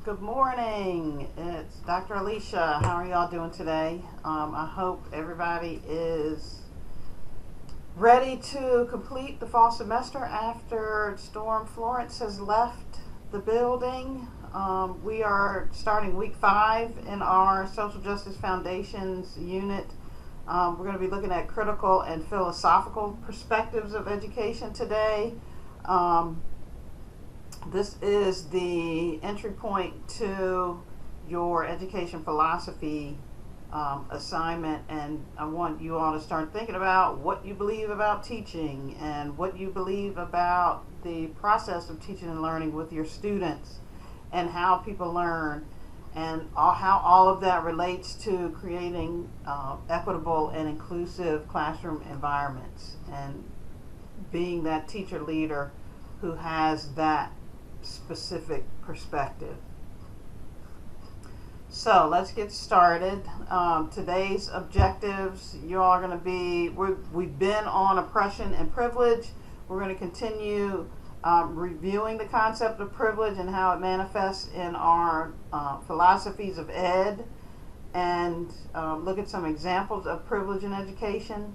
Good morning. It's Dr. Alicia. How are y'all doing today? I hope everybody is ready to complete the fall semester after Storm Florence has left the building. We are starting week 5 in our Social Justice Foundations unit. We're going to be looking at critical and philosophical perspectives of education today. This is the entry point to your education philosophy assignment, and I want you all to start thinking about what you believe about teaching and what you believe about the process of teaching and learning with your students and how people learn and how all of that relates to creating equitable and inclusive classroom environments and being that teacher leader who has that specific perspective. So let's get started. Today's objectives, you all are going to be, we've been on oppression and privilege. We're going to continue reviewing the concept of privilege and how it manifests in our philosophies of ed, and look at some examples of privilege in education.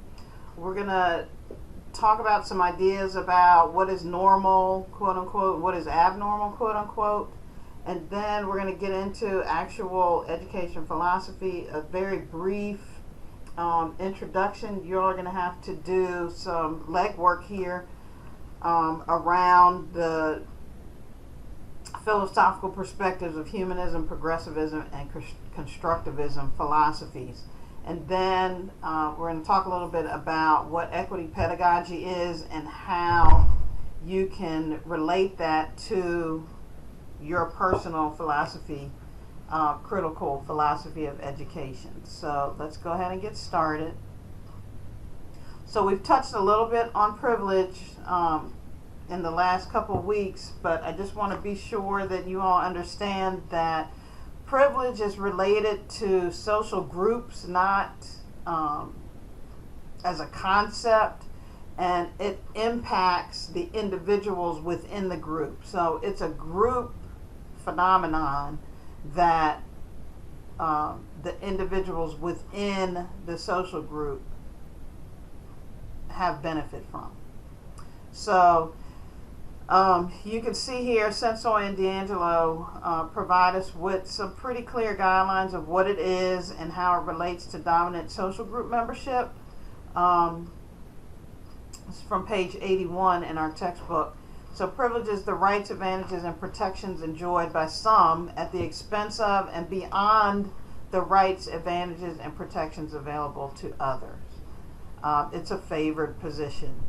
We're going to talk about some ideas about what is normal, quote unquote, what is abnormal, quote unquote, and then we're going to get into actual education philosophy, a very brief introduction. You're going to have to do some legwork here around the philosophical perspectives of humanism, progressivism, and constructivism philosophies. And then we're going to talk a little bit about what equity pedagogy is and how you can relate that to your personal philosophy, critical philosophy of education. So let's go ahead and get started. So we've touched a little bit on privilege in the last couple of weeks, but I just want to be sure that you all understand that privilege is related to social groups, not as a concept, and it impacts the individuals within the group. So it's a group phenomenon that the individuals within the social group have benefit from. So you can see here, Sensoy and D'Angelo provide us with some pretty clear guidelines of what it is and how it relates to dominant social group membership. It's from page 81 in our textbook. So privilege is the rights, advantages, and protections enjoyed by some at the expense of and beyond the rights, advantages, and protections available to others. It's a favored position.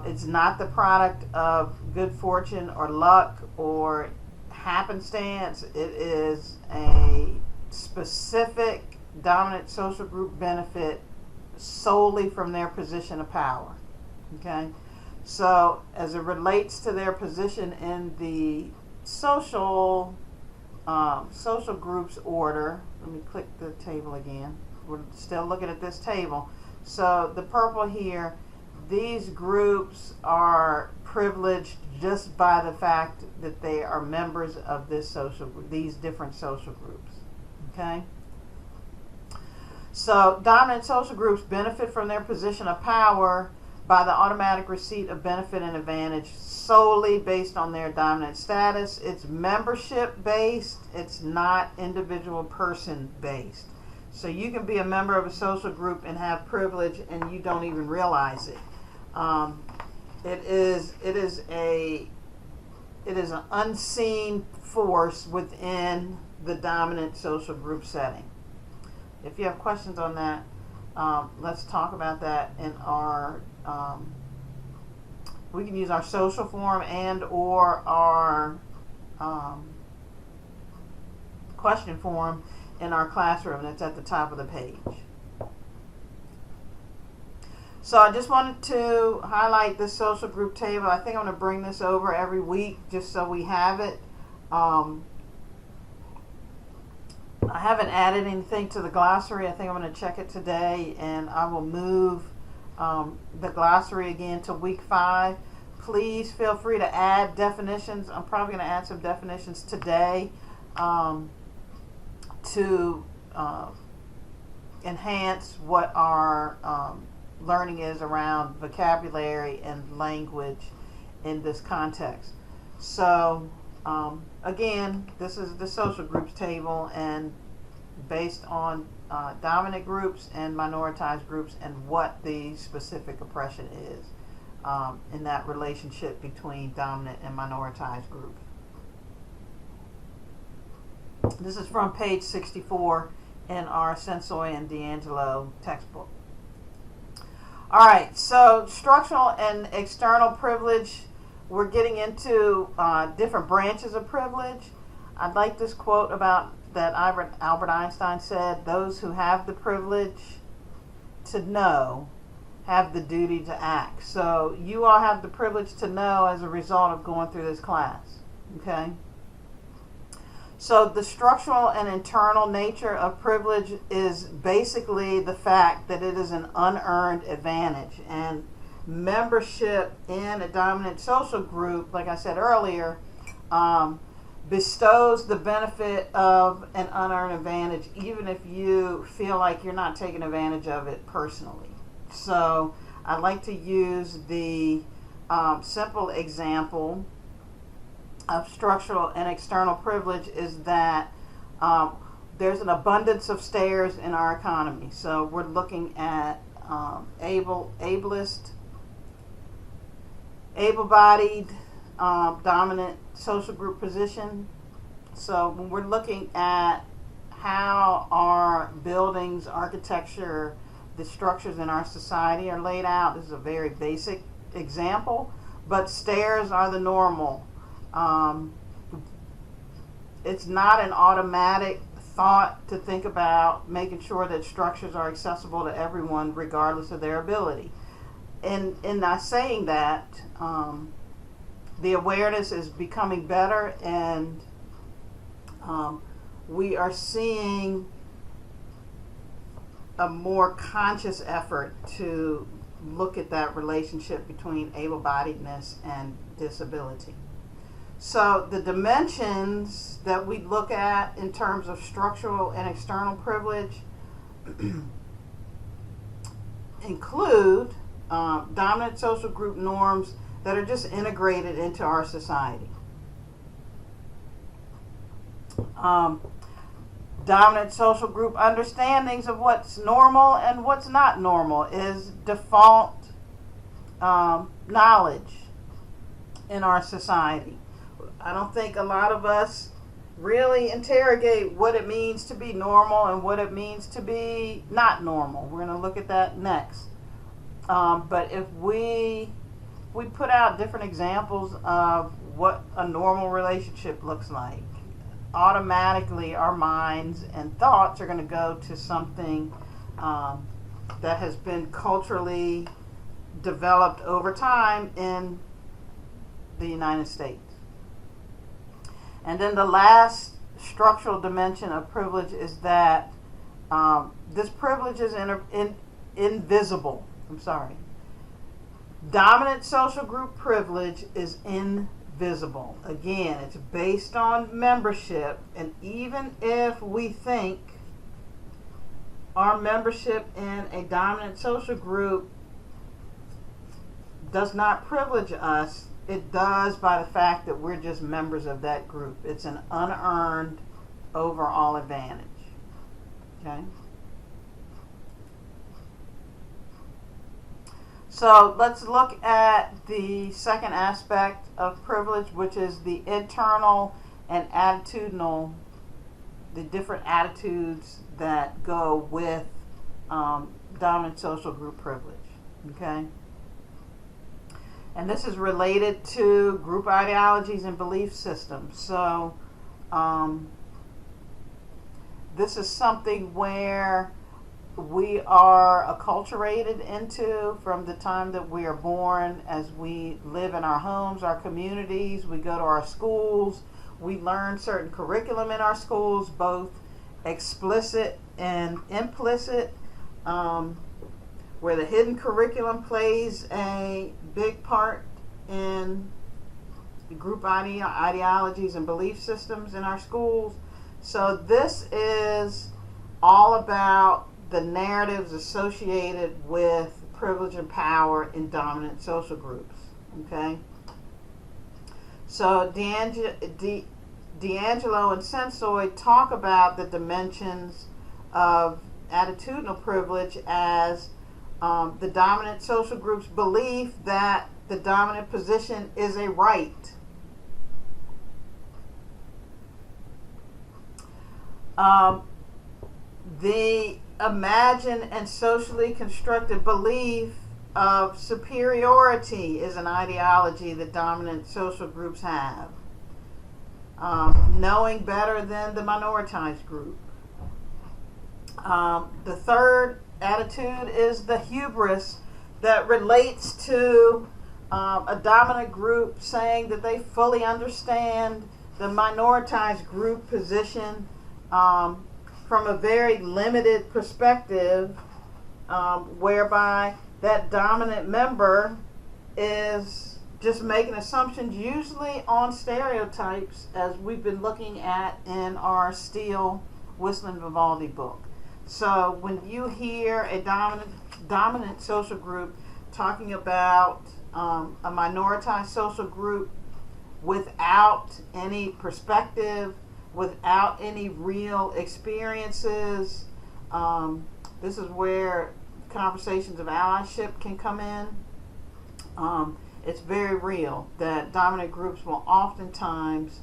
It's not the product of good fortune or luck or happenstance. It is a specific dominant social group benefit solely from their position of power. Okay? So as it relates to their position in the social groups order, let me click the table again. We're still looking at this table. So the purple here, these groups are privileged just by the fact that they are members of this social group, these different social groups. Okay? So dominant social groups benefit from their position of power by the automatic receipt of benefit and advantage solely based on their dominant status. It's membership based, it's not individual person based. So you can be a member of a social group and have privilege and you don't even realize it. It is an unseen force within the dominant social group setting. If you have questions on that, let's talk about that in our. We can use our social forum and or our question forum in our classroom. That's at the top of the page. So I just wanted to highlight this social group table. I think I'm going to bring this over every week just so we have it. I haven't added anything to the glossary. I think I'm going to check it today, and I will move the glossary again to week 5. Please feel free to add definitions. I'm probably going to add some definitions today. to enhance what our learning is around vocabulary and language in this context. So again, this is the social groups table, and based on dominant groups and minoritized groups and what the specific oppression is in that relationship between dominant and minoritized groups. This is from page 64 in our Sensoy and D'Angelo textbook. All right, so structural and external privilege, we're getting into different branches of privilege. I'd like this quote about that Albert Einstein said, "Those who have the privilege to know have the duty to act." So you all have the privilege to know as a result of going through this class, okay? So the structural and internal nature of privilege is basically the fact that it is an unearned advantage, and membership in a dominant social group, like I said earlier, bestows the benefit of an unearned advantage, even if you feel like you're not taking advantage of it personally. So I like to use the simple example of structural and external privilege is that there's an abundance of stairs in our economy. So we're looking at able-bodied dominant social group position. So when we're looking at how our buildings, architecture, the structures in our society are laid out, this is a very basic example, but stairs are the normal. It's not an automatic thought to think about making sure that structures are accessible to everyone regardless of their ability. And in not saying that, the awareness is becoming better, and we are seeing a more conscious effort to look at that relationship between able-bodiedness and disability. So the dimensions that we look at in terms of structural and external privilege include dominant social group norms that are just integrated into our society. Dominant social group understandings of what's normal and what's not normal is default knowledge in our society. I don't think a lot of us really interrogate what it means to be normal and what it means to be not normal. We're going to look at that next. But if we put out different examples of what a normal relationship looks like, automatically our minds and thoughts are going to go to something that has been culturally developed over time in the United States. And then the last structural dimension of privilege is that this privilege is invisible. Dominant social group privilege is invisible. Again, it's based on membership, and even if we think our membership in a dominant social group does not privilege us, it does by the fact that we're just members of that group. It's an unearned overall advantage. Okay? So let's look at the second aspect of privilege, which is the internal and attitudinal, the different attitudes that go with dominant social group privilege. Okay? And this is related to group ideologies and belief systems. So this is something where we are acculturated into from the time that we are born, as we live in our homes, our communities, we go to our schools, we learn certain curriculum in our schools, both explicit and implicit, where the hidden curriculum plays a big part in group ideologies and belief systems in our schools. So this is all about the narratives associated with privilege and power in dominant social groups. Okay? So D'Angelo and Sensoy talk about the dimensions of attitudinal privilege as the dominant social group's belief that the dominant position is a right. The imagined and socially constructed belief of superiority is an ideology that dominant social groups have. Knowing better than the minoritized group. The third attitude is the hubris that relates to a dominant group saying that they fully understand the minoritized group position from a very limited perspective, whereby that dominant member is just making assumptions, usually on stereotypes, as we've been looking at in our Steele, Whistling, Vivaldi book. So when you hear a dominant social group talking about a minoritized social group without any perspective, without any real experiences, this is where conversations of allyship can come in. It's very real that dominant groups will oftentimes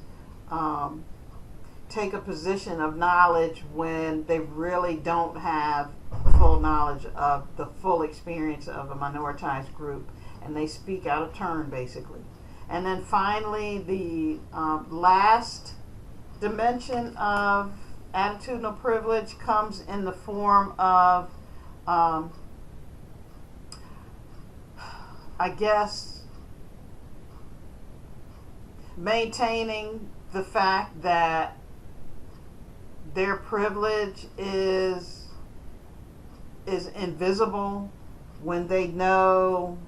take a position of knowledge when they really don't have full knowledge of the full experience of a minoritized group, and they speak out of turn, basically. And then finally, the last dimension of attitudinal privilege comes in the form of, I guess, maintaining the fact that their privilege is invisible when they know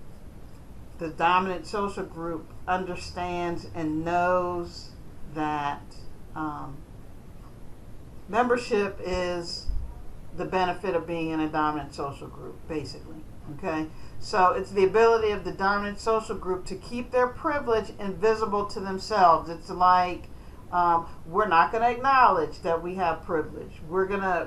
the dominant social group understands and knows that membership is the benefit of being in a dominant social group, basically. Okay? So it's the ability of the dominant social group to keep their privilege invisible to themselves. It's like, we're not going to acknowledge that we have privilege. We're gonna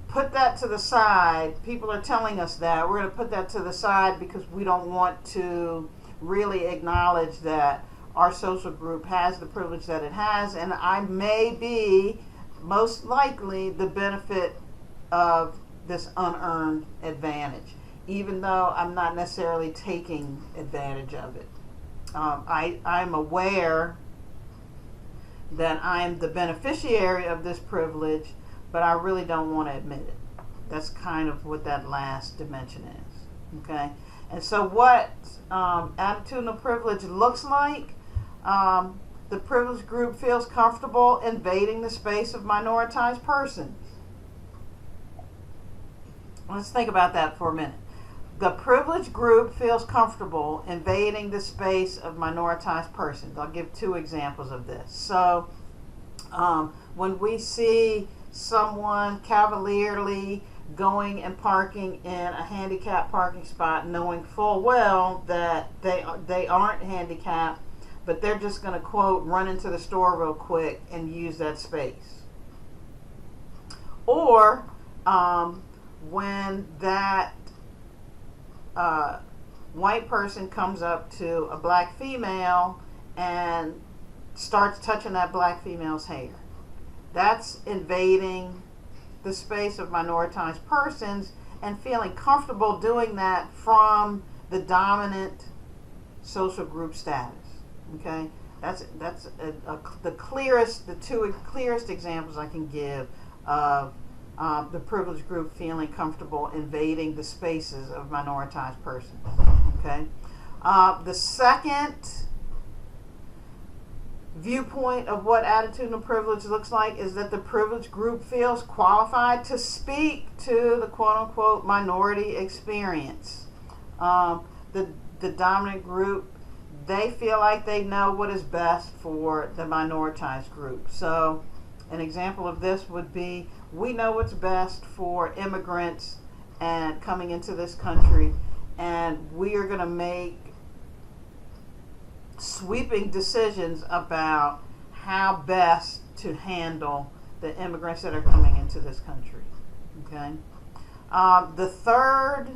put that to the side. People are telling us that. We're going to put that to the side because we don't want to really acknowledge that our social group has the privilege that it has, and I may be most likely the benefit of this unearned advantage, even though I'm not necessarily taking advantage of it. I'm aware that I'm the beneficiary of this privilege, but I really don't want to admit it. That's kind of what that last dimension is. Okay? And so what attitudinal privilege looks like, the privileged group feels comfortable invading the space of minoritized persons. Let's think about that for a minute. The privileged group feels comfortable invading the space of minoritized persons. I'll give two examples of this. So, when we see someone cavalierly going and parking in a handicapped parking spot, knowing full well that they aren't handicapped, but they're just going to, quote, run into the store real quick and use that space. Or when that white person comes up to a black female and starts touching that black female's hair. That's invading the space of minoritized persons and feeling comfortable doing that from the dominant social group status. Okay, that's the two clearest examples I can give of the privileged group feeling comfortable invading the spaces of minoritized persons. Okay, the second viewpoint of what attitudinal privilege looks like is that the privileged group feels qualified to speak to the quote-unquote minority experience. The dominant group they feel like they know what is best for the minoritized group. So an example of this would be, we know what's best for immigrants and coming into this country, and we are going to make sweeping decisions about how best to handle the immigrants that are coming into this country. Okay. The third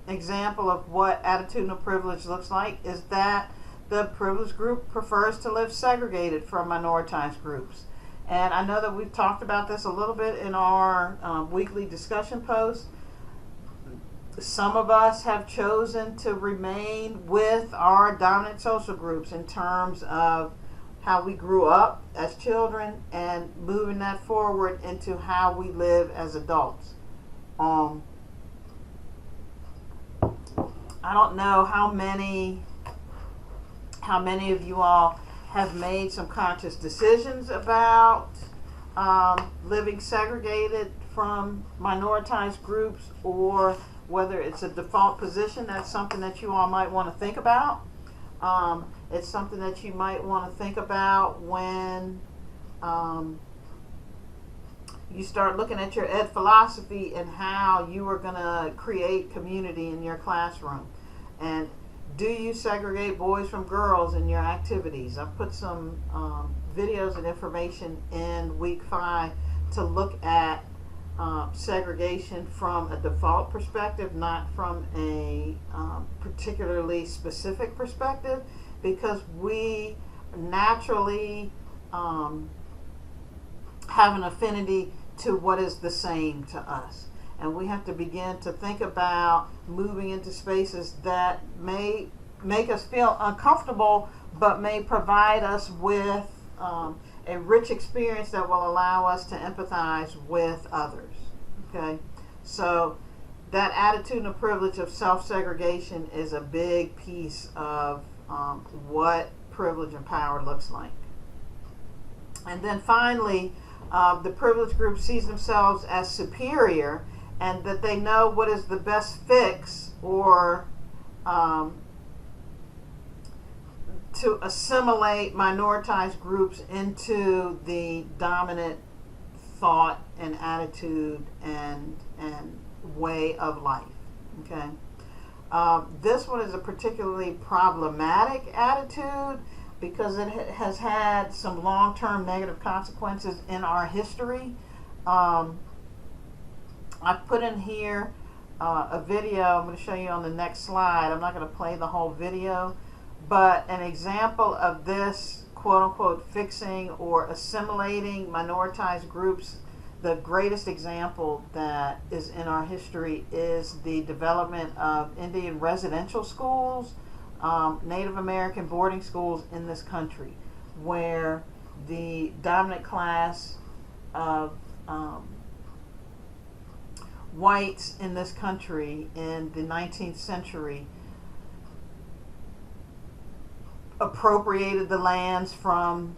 example of what attitudinal privilege looks like is that the privileged group prefers to live segregated from minoritized groups. And I know that we've talked about this a little bit in our weekly discussion posts. Some of us have chosen to remain with our dominant social groups in terms of how we grew up as children and moving that forward into how we live as adults. I don't know how many of you all have made some conscious decisions about living segregated from minoritized groups, or whether it's a default position. That's something that you all might want to think about. It's something that you might want to think about when you start looking at your ed philosophy and how you are going to create community in your classroom. And do you segregate boys from girls in your activities? I've put some videos and information in week 5 to look at segregation from a default perspective, not from a particularly specific perspective, because we naturally have an affinity to what is the same to us. And we have to begin to think about moving into spaces that may make us feel uncomfortable, but may provide us with a rich experience that will allow us to empathize with others. Okay, so that attitudinal privilege of self-segregation is a big piece of what privilege and power looks like. And then finally, the privileged group sees themselves as superior, and that they know what is the best fix, or to assimilate minoritized groups into the dominant thought and attitude and way of life. Okay, this one is a particularly problematic attitude because it has had some long-term negative consequences in our history. I've put in here a video. I'm going to show you on the next slide. I'm not going to play the whole video, but an example of this quote-unquote fixing or assimilating minoritized groups, the greatest example that is in our history is the development of Indian residential schools, Native American boarding schools in this country, where the dominant class of whites in this country in the 19th century appropriated the lands from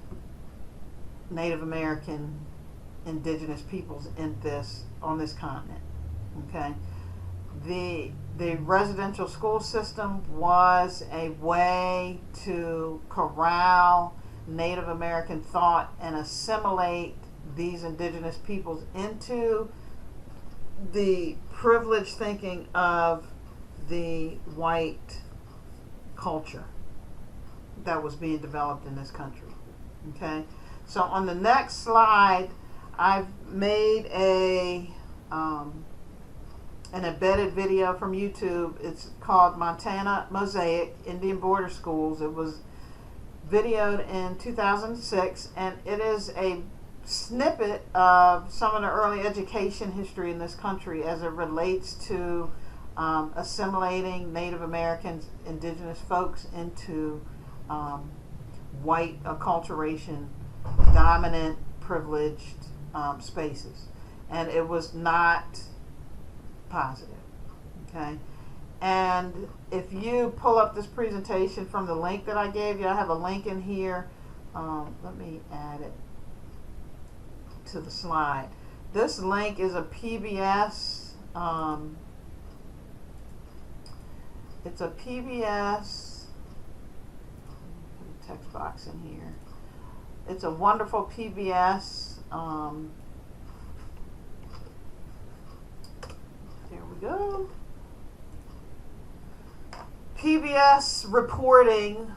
Native American indigenous peoples on this continent. Okay, the residential school system was a way to corral Native American thought and assimilate these indigenous peoples into the privileged thinking of the white culture that was being developed in this country. Okay, so on the next slide, I've made an embedded video from YouTube. It's called Montana Mosaic Indian Border Schools. It was videoed in 2006, and it is a snippet of some of the early education history in this country as it relates to assimilating Native Americans, indigenous folks into white acculturation, dominant, privileged spaces. And it was not positive. Okay? And if you pull up this presentation from the link that I gave you, I have a link in here. Let me add it to the slide. This link is a PBS It's a PBS, put a text box in here. It's a wonderful PBS, there we go. PBS reporting,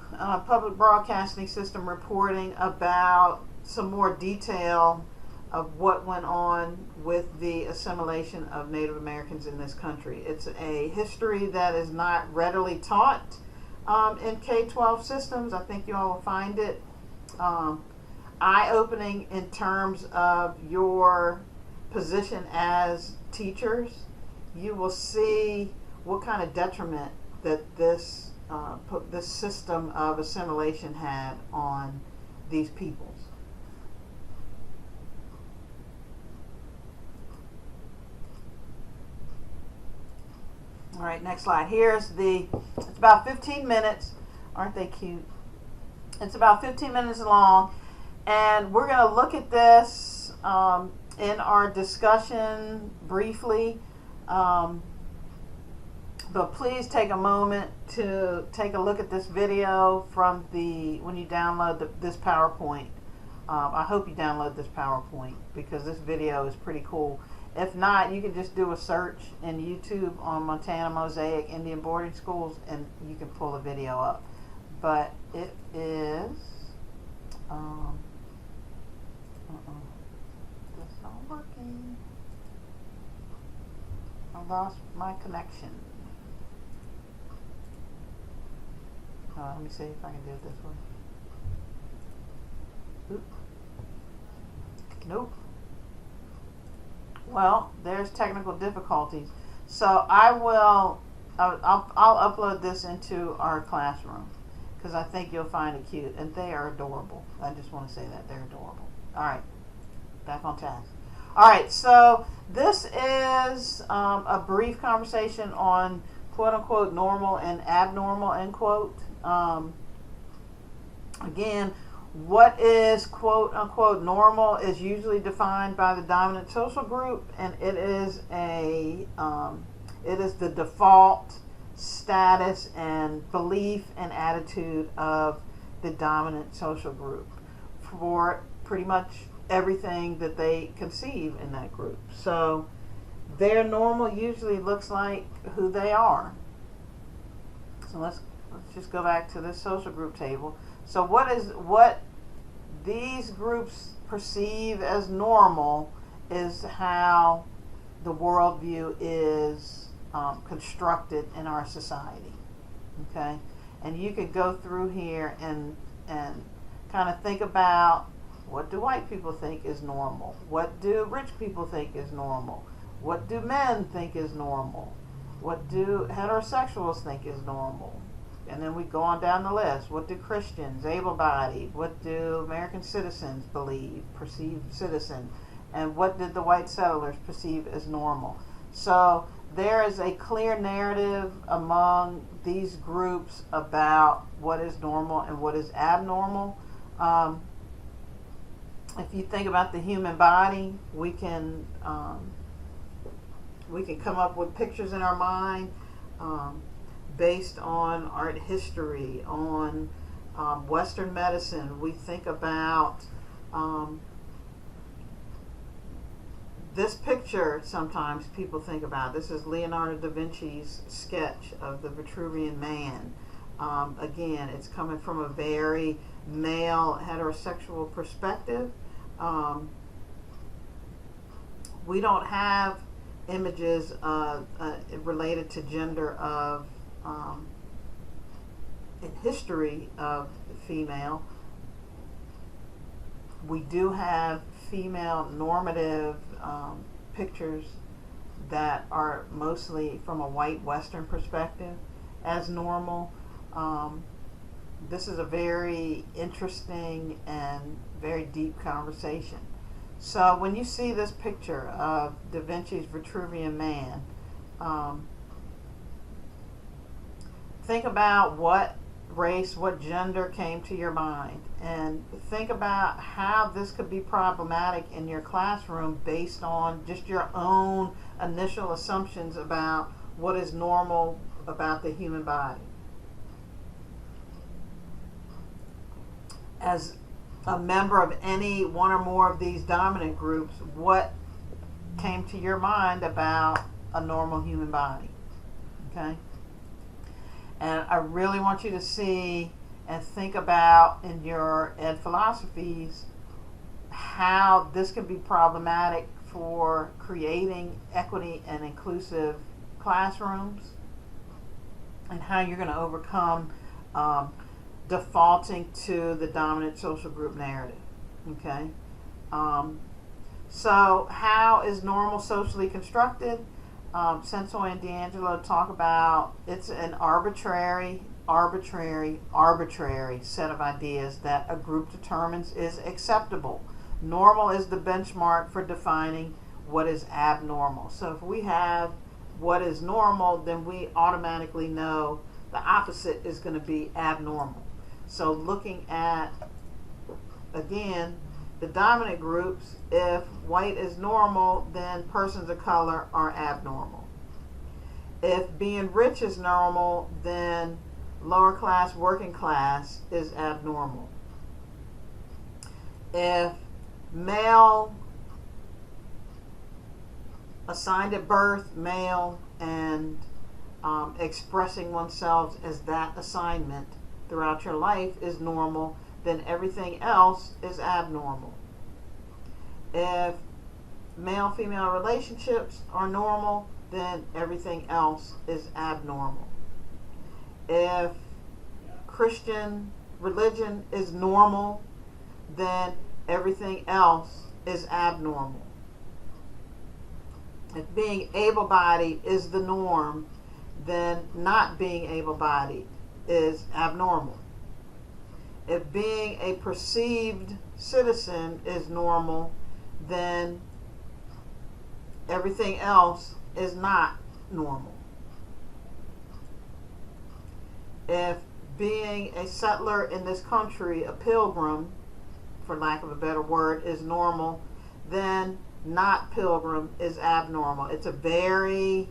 public broadcasting system reporting about some more detail of what went on with the assimilation of Native Americans in this country. It's a history that is not readily taught in K-12 systems. I think you all will find it eye-opening in terms of your position as teachers. You will see what kind of detriment that this system of assimilation had on these peoples. All right, next slide. It's about 15 minutes. Aren't they cute? It's about 15 minutes long, and we're going to look at this in our discussion briefly. But please take a moment to take a look at this video when you download this PowerPoint. I hope you download this PowerPoint because this video is pretty cool. If not, you can just do a search in YouTube on Montana Mosaic Indian Boarding Schools and you can pull the video up. But it is, that's not working. I lost my connection. Let me see if I can do it this way. Oop. Nope. Well, there's technical difficulties. So I'll upload this into our classroom because I think you'll find it cute. And they are adorable. I just want to say that. They're adorable. All right. Back on task. All right. So this is a brief conversation on quote-unquote normal and abnormal, end quote. Again, what is quote-unquote normal is usually defined by the dominant social group, and it is the default status and belief and attitude of the dominant social group for pretty much everything that they conceive in that group. So their normal usually looks like who they are. So let's just go back to this social group table. So what these groups perceive as normal is how the worldview is constructed in our society. Okay, and you could go through here and kind of think about, what do white people think is normal? What do rich people think is normal? What do men think is normal? What do heterosexuals think is normal? And then we go on down the list. What do Christians, able-bodied, what do American citizens believe, perceived citizen, and what did the white settlers perceive as normal? So there is a clear narrative among these groups about what is normal and what is abnormal. If you think about the human body, we can come up with pictures in our mind based on art history, on Western medicine. We think about this picture. Sometimes people think about, this is Leonardo da Vinci's sketch of the Vitruvian Man. Again, it's coming from a very male heterosexual perspective. We don't have images related to gender of in history of the female. We do have female normative pictures that are mostly from a white Western perspective as normal. This is a very interesting and very deep conversation. So when you see this picture of Da Vinci's Vitruvian Man, think about what race, what gender came to your mind, and think about how this could be problematic in your classroom based on just your own initial assumptions about what is normal about the human body. As a member of any one or more of these dominant groups, what came to your mind about a normal human body? Okay? And I really want you to see and think about in your ed philosophies how this can be problematic for creating equity and inclusive classrooms, and how you're going to overcome defaulting to the dominant social group narrative. Okay? So how is normal socially constructed? Sensoy and D'Angelo talk about it's an arbitrary set of ideas that a group determines is acceptable. Normal is the benchmark for defining what is abnormal. So if we have what is normal, then we automatically know the opposite is going to be abnormal. So looking at, again, the dominant groups, if white is normal, then persons of color are abnormal. If being rich is normal, then lower class, working class is abnormal. If male, assigned at birth, male, and expressing oneself as that assignment throughout your life is normal, then everything else is abnormal. If male-female relationships are normal, then everything else is abnormal. If Christian religion is normal, then everything else is abnormal. If being able-bodied is the norm, then not being able-bodied is abnormal. If being a perceived citizen is normal, then everything else is not normal. If being a settler in this country, a pilgrim, for lack of a better word, is normal, then not pilgrim is abnormal. It's a very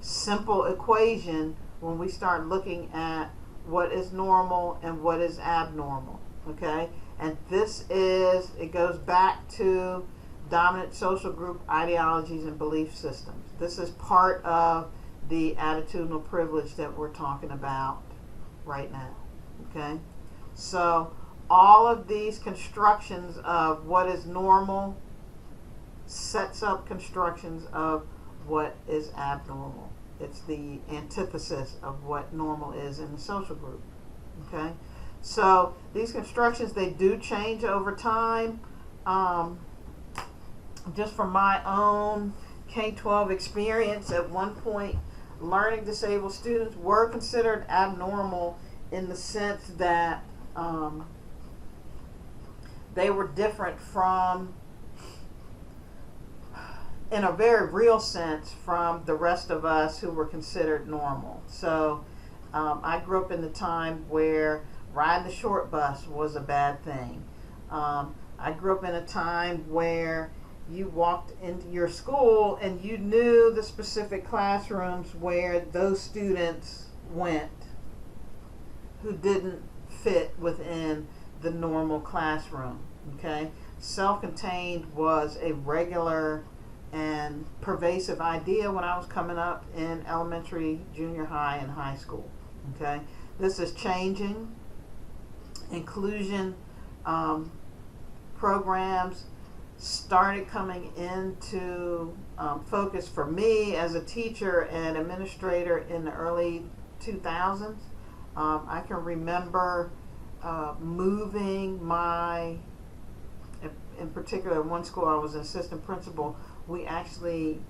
simple equation when we start looking at what is normal and what is abnormal. Okay? And it goes back to dominant social group ideologies and belief systems. This is part of the attitudinal privilege that we're talking about right now. Okay? So all of these constructions of what is normal sets up constructions of what is abnormal. It's the antithesis of what normal is in the social group. Okay? So these constructions, they do change over time. Just from my own K-12 experience, at one point, learning disabled students were considered abnormal in the sense that they were different from, in a very real sense, from the rest of us who were considered normal. So I grew up in the time where riding the short bus was a bad thing. I grew up in a time where you walked into your school and you knew the specific classrooms where those students went who didn't fit within the normal classroom. Okay? Self-contained was a regular and pervasive idea when I was coming up in elementary, junior high, and high school. Okay? This is changing. Inclusion programs started coming into focus for me as a teacher and administrator in the early 2000s. I can remember moving in particular, one school I was an assistant principal, we actually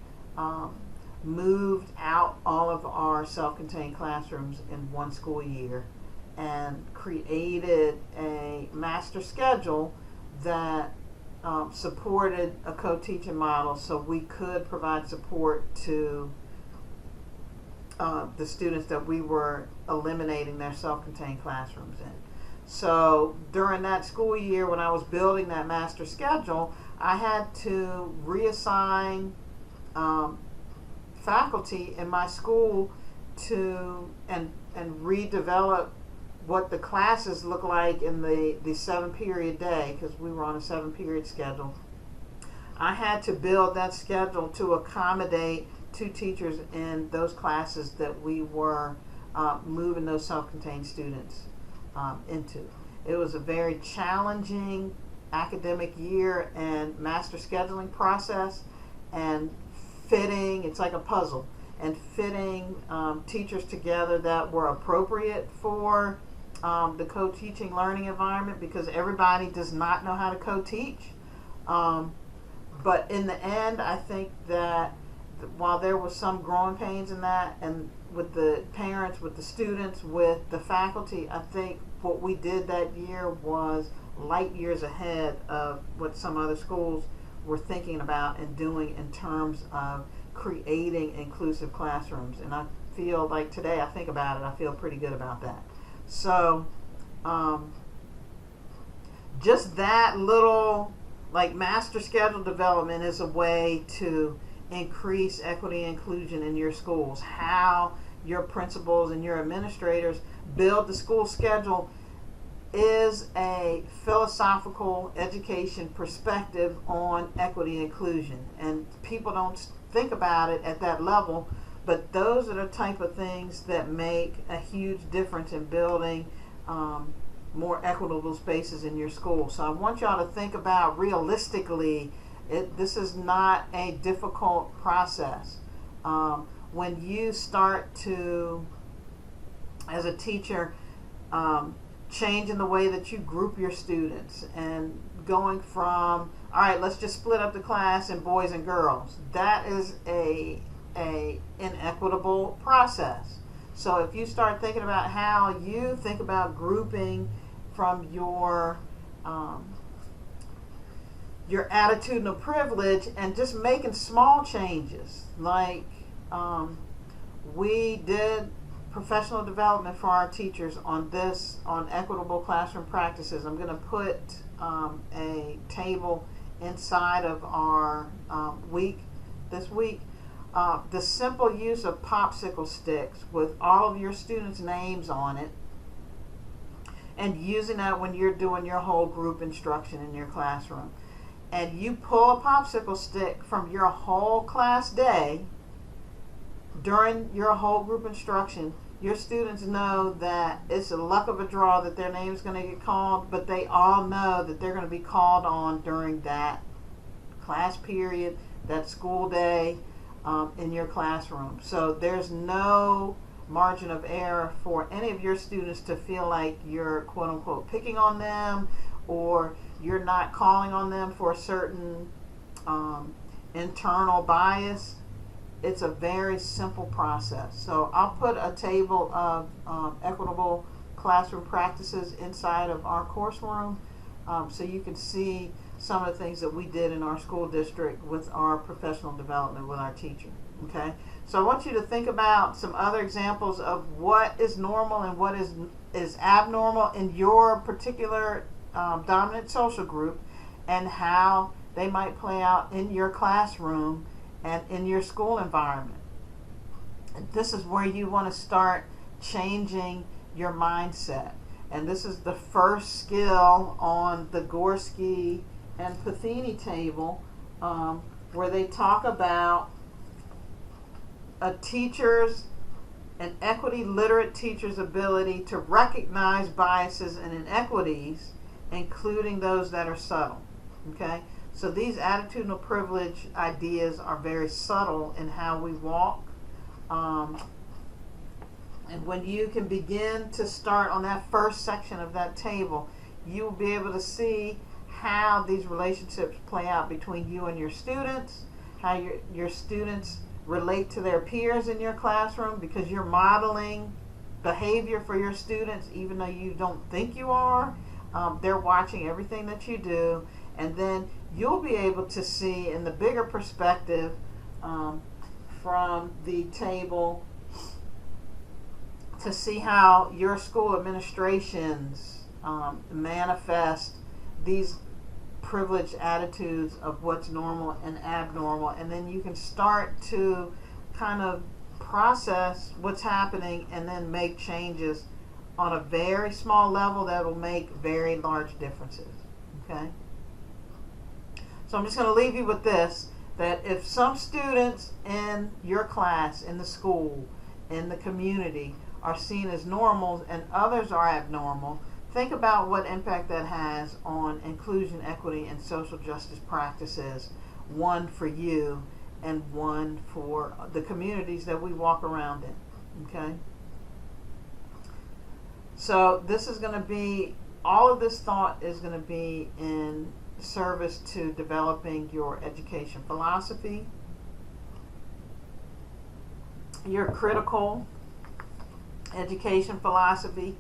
moved out all of our self-contained classrooms in one school year and created a master schedule that supported a co-teaching model so we could provide support to the students that we were eliminating their self-contained classrooms in. So during that school year, when I was building that master schedule, I had to reassign faculty in my school to and redevelop what the classes look like in the 7-period day, because we were on a 7-period schedule. I had to build that schedule to accommodate 2 teachers in those classes that we were moving those self-contained students into. It was a very challenging academic year and master scheduling process, and fitting, it's like a puzzle, and fitting teachers together that were appropriate for the co-teaching learning environment, because everybody does not know how to co-teach. But in the end, I think that while there was some growing pains in that, and with the parents, with the students, with the faculty, I think what we did that year was light years ahead of what some other schools were thinking about and doing in terms of creating inclusive classrooms. And I feel like today I think about it, I feel pretty good about that. So just that little like master schedule development is a way to increase equity and inclusion in your schools. How your principals and your administrators build the school schedule is a philosophical education perspective on equity and inclusion, and people don't think about it at that level, but those are the type of things that make a huge difference in building more equitable spaces in your school. So I want y'all to think about realistically, this is not a difficult process. When you start to, as a teacher, changing the way that you group your students and going from, all right, let's just split up the class in boys and girls, that is a inequitable process. So if you start thinking about how you think about grouping from your attitudinal privilege and just making small changes, like we did professional development for our teachers on equitable classroom practices. I'm going to put a table inside of our this week. The simple use of popsicle sticks with all of your students' names on it, and using that when you're doing your whole group instruction in your classroom. And you pull a popsicle stick from your whole class day during your whole group instruction, your students know that it's a luck of a draw that their name is going to get called, but they all know that they're going to be called on during that class period, that school day in your classroom. So there's no margin of error for any of your students to feel like you're quote unquote picking on them, or you're not calling on them for a certain internal bias. It's a very simple process. So I'll put a table of equitable classroom practices inside of our course room, so you can see some of the things that we did in our school district with our professional development with our teacher. Okay, so I want you to think about some other examples of what is normal and what is abnormal in your particular dominant social group, and how they might play out in your classroom and in your school environment. And this is where you want to start changing your mindset. And this is the first skill on the Gorski and Pathini table, where they talk about a teacher's, an equity literate teacher's ability to recognize biases and inequities, including those that are subtle. Okay? So these attitudinal privilege ideas are very subtle in how we walk. And when you can begin to start on that first section of that table, you will be able to see how these relationships play out between you and your students, how your students relate to their peers in your classroom, because you're modeling behavior for your students even though you don't think you are. They're watching everything that you do, and then you'll be able to see in the bigger perspective from the table to see how your school administrations manifest these privileged attitudes of what's normal and abnormal, and then you can start to kind of process what's happening and then make changes on a very small level that will make very large differences. Okay? So I'm just going to leave you with this, that if some students in your class, in the school, in the community are seen as normal and others are abnormal, think about what impact that has on inclusion, equity, and social justice practices, one for you and one for the communities that we walk around in. Okay? So this is going to be, all of this thought is going to be in service to developing your education philosophy, your critical education philosophy,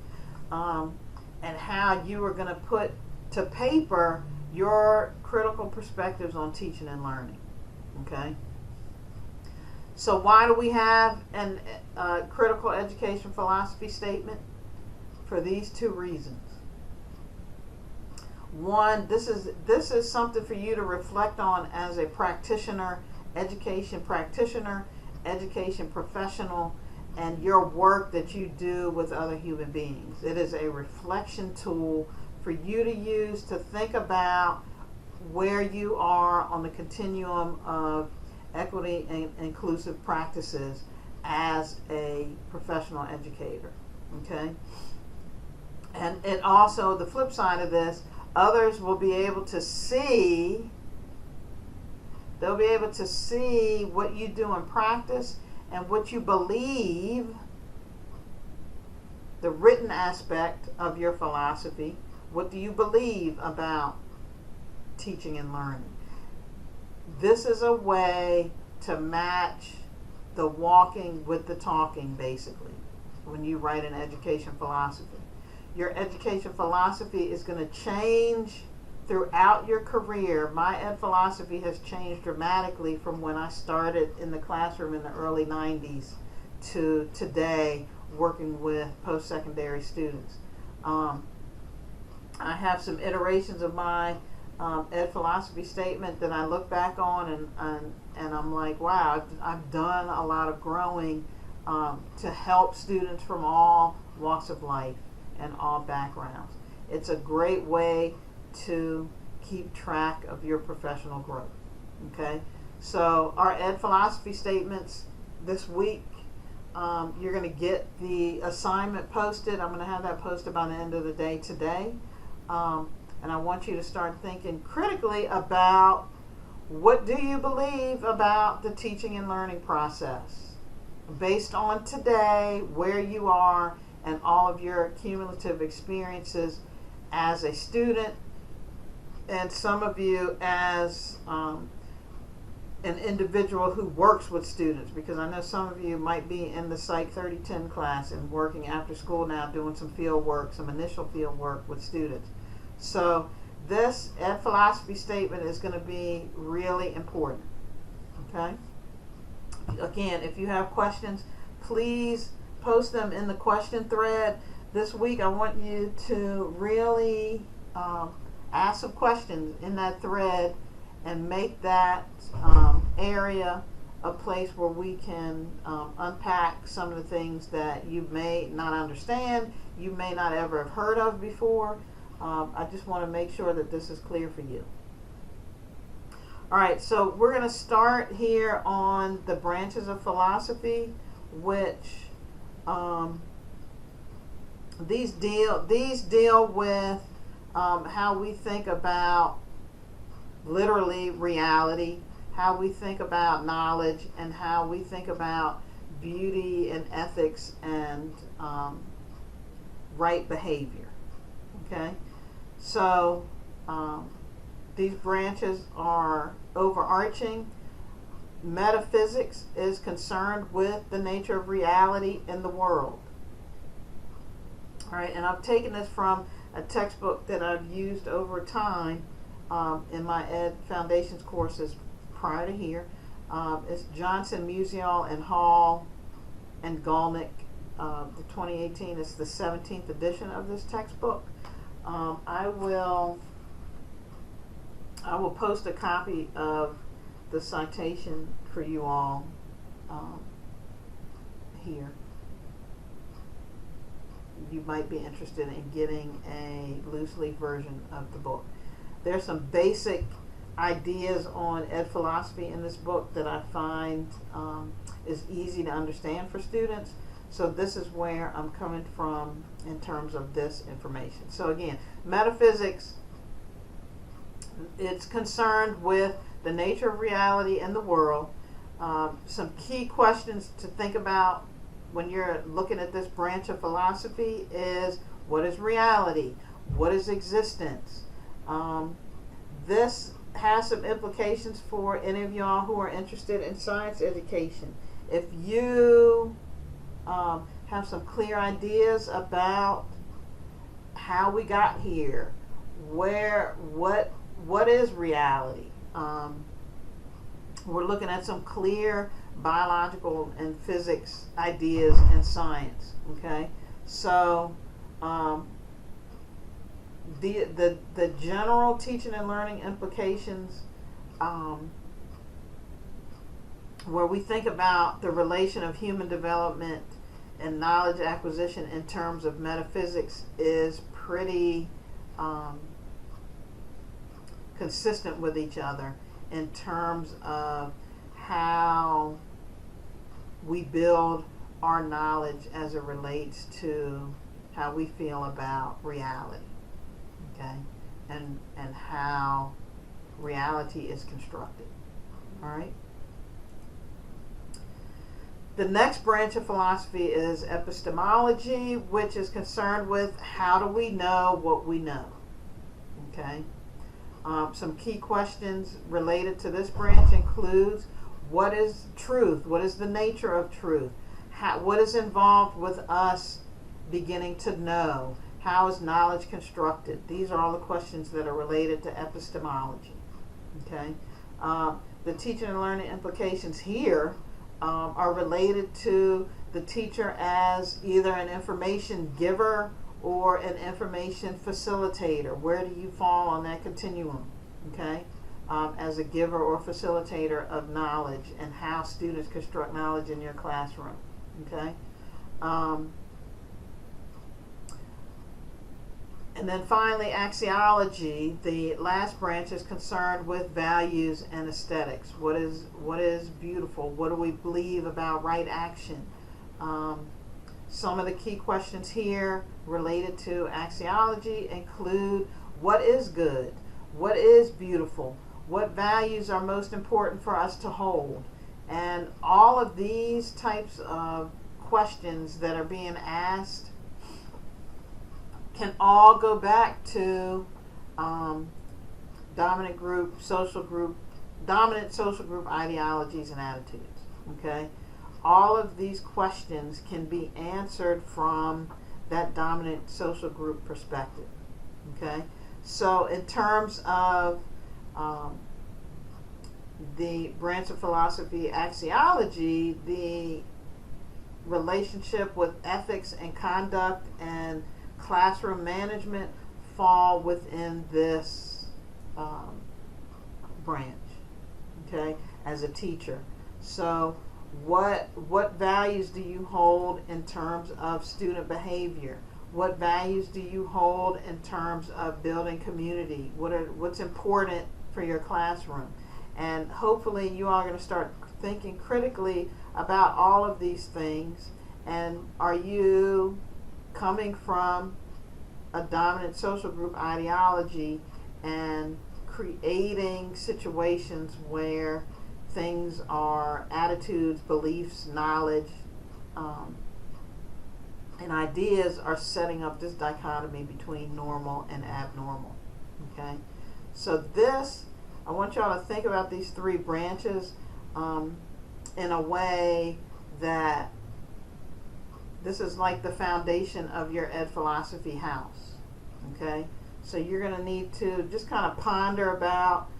and how you are going to put to paper your critical perspectives on teaching and learning. Okay? So why do we have a critical education philosophy statement? For these two reasons. One, this is something for you to reflect on as a practitioner, education professional, and your work that you do with other human beings. It is a reflection tool for you to use to think about where you are on the continuum of equity and inclusive practices as a professional educator. Okay? And it also, the flip side of this, others will be able to see, they'll be able to see what you do in practice and what you believe, the written aspect of your philosophy. What do you believe about teaching and learning? This is a way to match the walking with the talking, basically, when you write an education philosophy. Your education philosophy is going to change throughout your career. My ed philosophy has changed dramatically from when I started in the classroom in the early 90s to today working with post-secondary students. I have some iterations of my ed philosophy statement that I look back on and I'm like, wow, I've done a lot of growing to help students from all walks of life and all backgrounds. It's a great way to keep track of your professional growth. Okay? So our ed philosophy statements this week, you're going to get the assignment posted. I'm going to have that posted by the end of the day today. And I want you to start thinking critically about, what do you believe about the teaching and learning process based on today, where you are, and all of your cumulative experiences as a student, and some of you as an individual who works with students, because I know some of you might be in the Psych 3010 class and working after school now, doing some field work, some initial field work with students. So this ed philosophy statement is going to be really important. Okay? Again, if you have questions, please post them in the question thread. This week I want you to really ask some questions in that thread and make that area a place where we can unpack some of the things that you may not understand, you may not ever have heard of before. I just want to make sure that this is clear for you. All right, so we're going to start here on the branches of philosophy, which these deal with how we think about literally reality, how we think about knowledge, and how we think about beauty and ethics and right behavior. Okay, so these branches are overarching. Metaphysics is concerned with the nature of reality in the world. All right, and I've taken this from a textbook that I've used over time in my Ed Foundations courses prior to here. It's Johnson, Musial, and Hall and Galnick. The 2018 is the 17th edition of this textbook. I will post a copy of the citation for you all here. You might be interested in getting a loose leaf version of the book. There's some basic ideas on ed philosophy in this book that I find is easy to understand for students. So this is where I'm coming from in terms of this information. So again, metaphysics, it's concerned with the nature of reality and the world. Some key questions to think about when you're looking at this branch of philosophy is, what is reality? What is existence? This has some implications for any of y'all who are interested in science education. If you have some clear ideas about how we got here, what is reality? We're looking at some clear biological and physics ideas in science. Okay, so the general teaching and learning implications, where we think about the relation of human development and knowledge acquisition in terms of metaphysics, is pretty consistent with each other in terms of how we build our knowledge as it relates to how we feel about reality, okay, and how reality is constructed. All right. The next branch of philosophy is epistemology, which is concerned with how do we know what we know. Okay. Some key questions related to this branch includes, what is truth? What is the nature of truth? What is involved with us beginning to know? How is knowledge constructed? These are all the questions that are related to epistemology. Okay. The teaching and learning implications here are related to the teacher as either an information giver or an information facilitator. Where do you fall on that continuum? Okay, as a giver or facilitator of knowledge, and how students construct knowledge in your classroom. Okay, and then finally, axiology, the last branch, is concerned with values and aesthetics. What is beautiful? What do we believe about right action? Some of the key questions here related to axiology include, what is good? What is beautiful? What values are most important for us to hold? And all of these types of questions that are being asked can all go back to dominant social group ideologies and attitudes. Okay? All of these questions can be answered from that dominant social group perspective. Okay, so in terms of the branch of philosophy, axiology, the relationship with ethics and conduct and classroom management fall within this branch. Okay, as a teacher. So what values do you hold in terms of student behavior? What values do you hold in terms of building community? What's important for your classroom? And hopefully you are going to start thinking critically about all of these things. And are you coming from a dominant social group ideology and creating situations where things are attitudes, beliefs, knowledge, and ideas are setting up this dichotomy between normal and abnormal. Okay, so I want y'all to think about these three branches in a way that this is like the foundation of your ed philosophy house. Okay, so you're going to need to just kind of ponder about,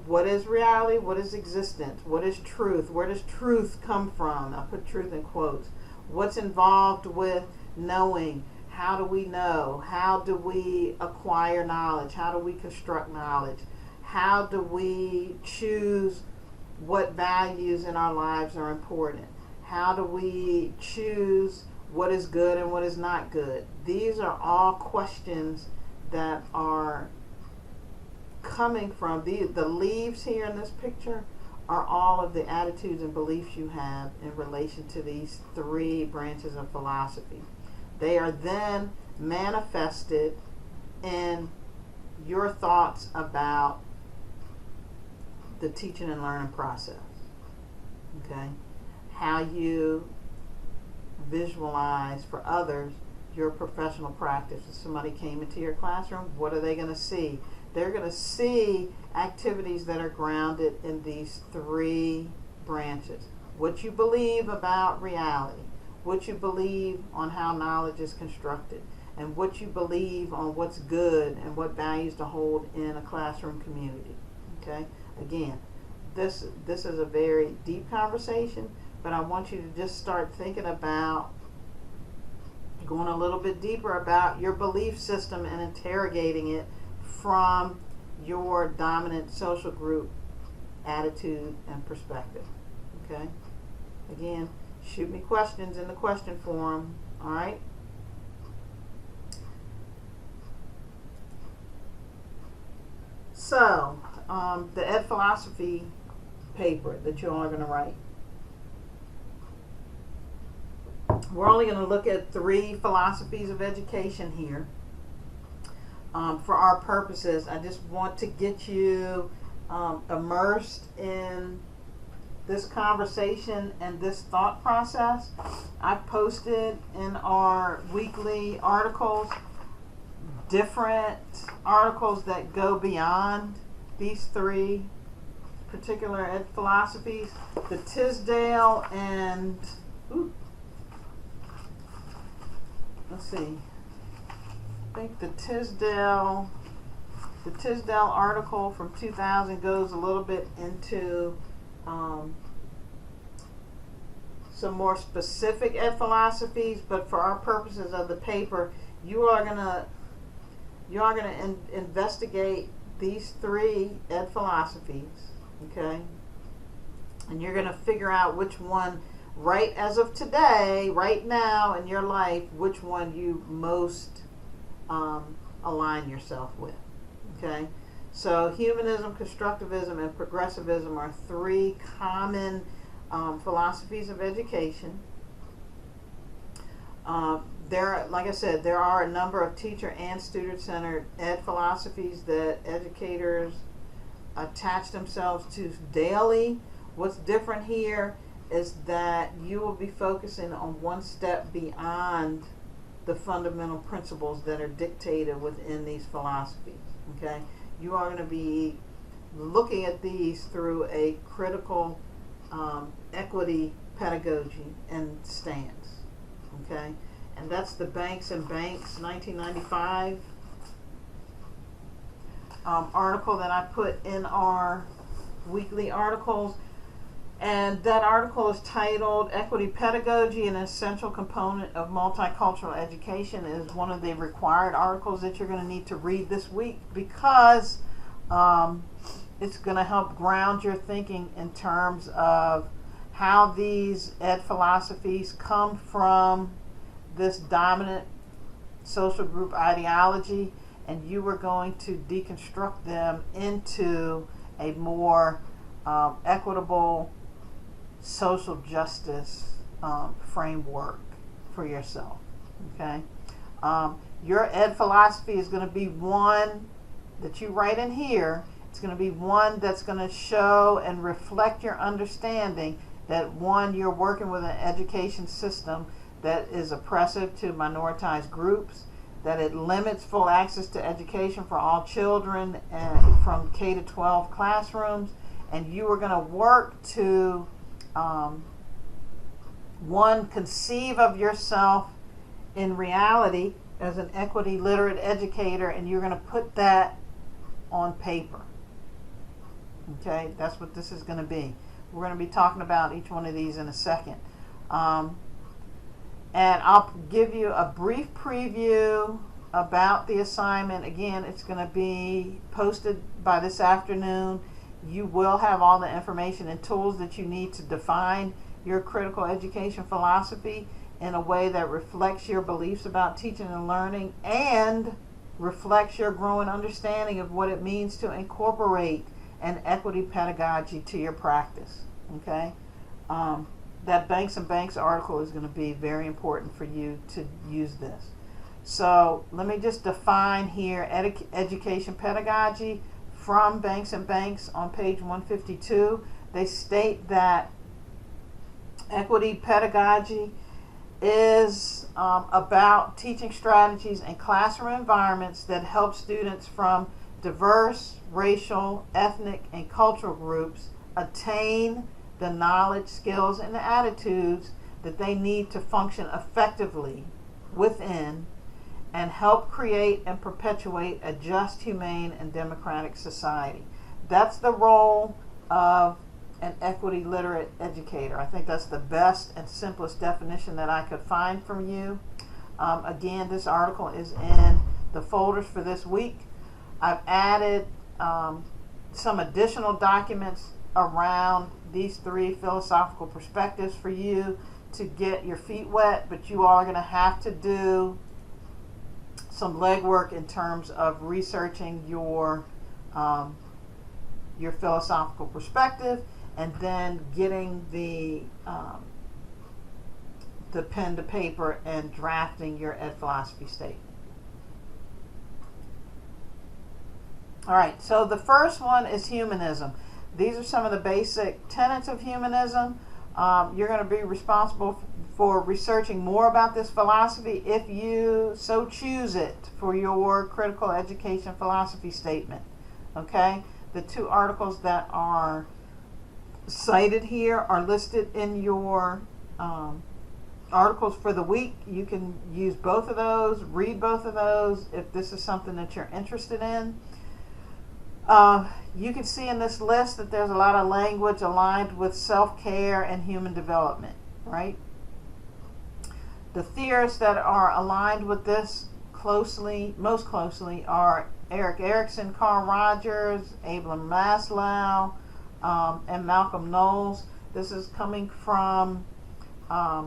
what is reality? What is existence? What is truth? Where does truth come from? I'll put truth in quotes. What's involved with knowing? How do we know? How do we acquire knowledge? How do we construct knowledge? How do we choose what values in our lives are important? How do we choose what is good and what is not good? These are all questions that are coming from the leaves here in this picture are all of the attitudes and beliefs you have in relation to these three branches of philosophy. They are then manifested in your thoughts about the teaching and learning process. Okay? How you visualize for others your professional practice. If somebody came into your classroom, what are they going to see? They're going to see activities that are grounded in these three branches. What you believe about reality, what you believe on how knowledge is constructed, and what you believe on what's good and what values to hold in a classroom community. Okay? Again, this is a very deep conversation, but I want you to just start thinking about going a little bit deeper about your belief system and interrogating it from your dominant social group attitude and perspective. Okay? Again, shoot me questions in the question forum. All right? So, the Ed Philosophy paper that you all are going to write. We're only going to look at 3 philosophies of education here. For our purposes, I just want to get you immersed in this conversation and this thought process. I've posted in our weekly articles different articles that go beyond these 3 particular ed philosophies. The Tisdale and let's see. I think the Tisdale article from 2000 goes a little bit into some more specific ed philosophies, but for our purposes of the paper, you are gonna investigate these 3 ed philosophies, okay? And you're gonna figure out which one, right as of today, right now in your life, which one you most align yourself with. Okay, so humanism, constructivism, and progressivism are 3 common philosophies of education. Like I said, there are a number of teacher and student-centered ed philosophies that educators attach themselves to daily. What's different here is that you will be focusing on one step beyond the fundamental principles that are dictated within these philosophies. Okay, you are going to be looking at these through a critical equity pedagogy and stance. Okay, and that's the Banks and Banks 1995 article that I put in our weekly articles. And that article is titled Equity Pedagogy, an Essential Component of Multicultural Education. It is one of the required articles that you're going to need to read this week because it's going to help ground your thinking in terms of how these ed philosophies come from this dominant social group ideology, and you are going to deconstruct them into a more equitable social justice framework for yourself. Okay, your ed philosophy is going to be one that you write in here. It's going to be one that's going to show and reflect your understanding that, one, you're working with an education system that is oppressive to minoritized groups, that it limits full access to education for all children from K to 12 classrooms, and you are going to work to one, conceive of yourself in reality as an equity literate educator, and you're going to put that on paper. Okay, that's what this is going to be. We're going to be talking about each one of these in a second. And I'll give you a brief preview about the assignment. Again, it's going to be posted by this afternoon. you will have all the information and tools that you need to define your critical education philosophy in a way that reflects your beliefs about teaching and learning and reflects your growing understanding of what it means to incorporate an equity pedagogy to your practice. Okay? That Banks and Banks article is going to be very important for you to use this. So let me just define here education pedagogy from Banks and Banks on page 152. They state that equity pedagogy is about teaching strategies in classroom environments that help students from diverse racial, ethnic, and cultural groups attain the knowledge, skills, and attitudes that they need to function effectively within and help create and perpetuate a just, humane, and democratic society. That's the role of an equity literate educator. I think that's the best and simplest definition that I could find from you. Again, this article is in the folders for this week. I've added some additional documents around these three philosophical perspectives for you to get your feet wet, but you are going to have to do some legwork in terms of researching your philosophical perspective and then getting the pen to paper and drafting your ed philosophy statement. All right, so the first one is humanism. These are some of the basic tenets of humanism. You're going to be responsible for researching more about this philosophy if you so choose it for your critical education philosophy statement. Okay? The two articles that are cited here are listed in your articles for the week. You can use both of those, read both of those if this is something that you're interested in. You can see in this list that there's a lot of language aligned with self-care and human development, right? The theorists that are aligned with this most closely are Erik Erikson, Carl Rogers, Abraham Maslow, and Malcolm Knowles. This is coming from a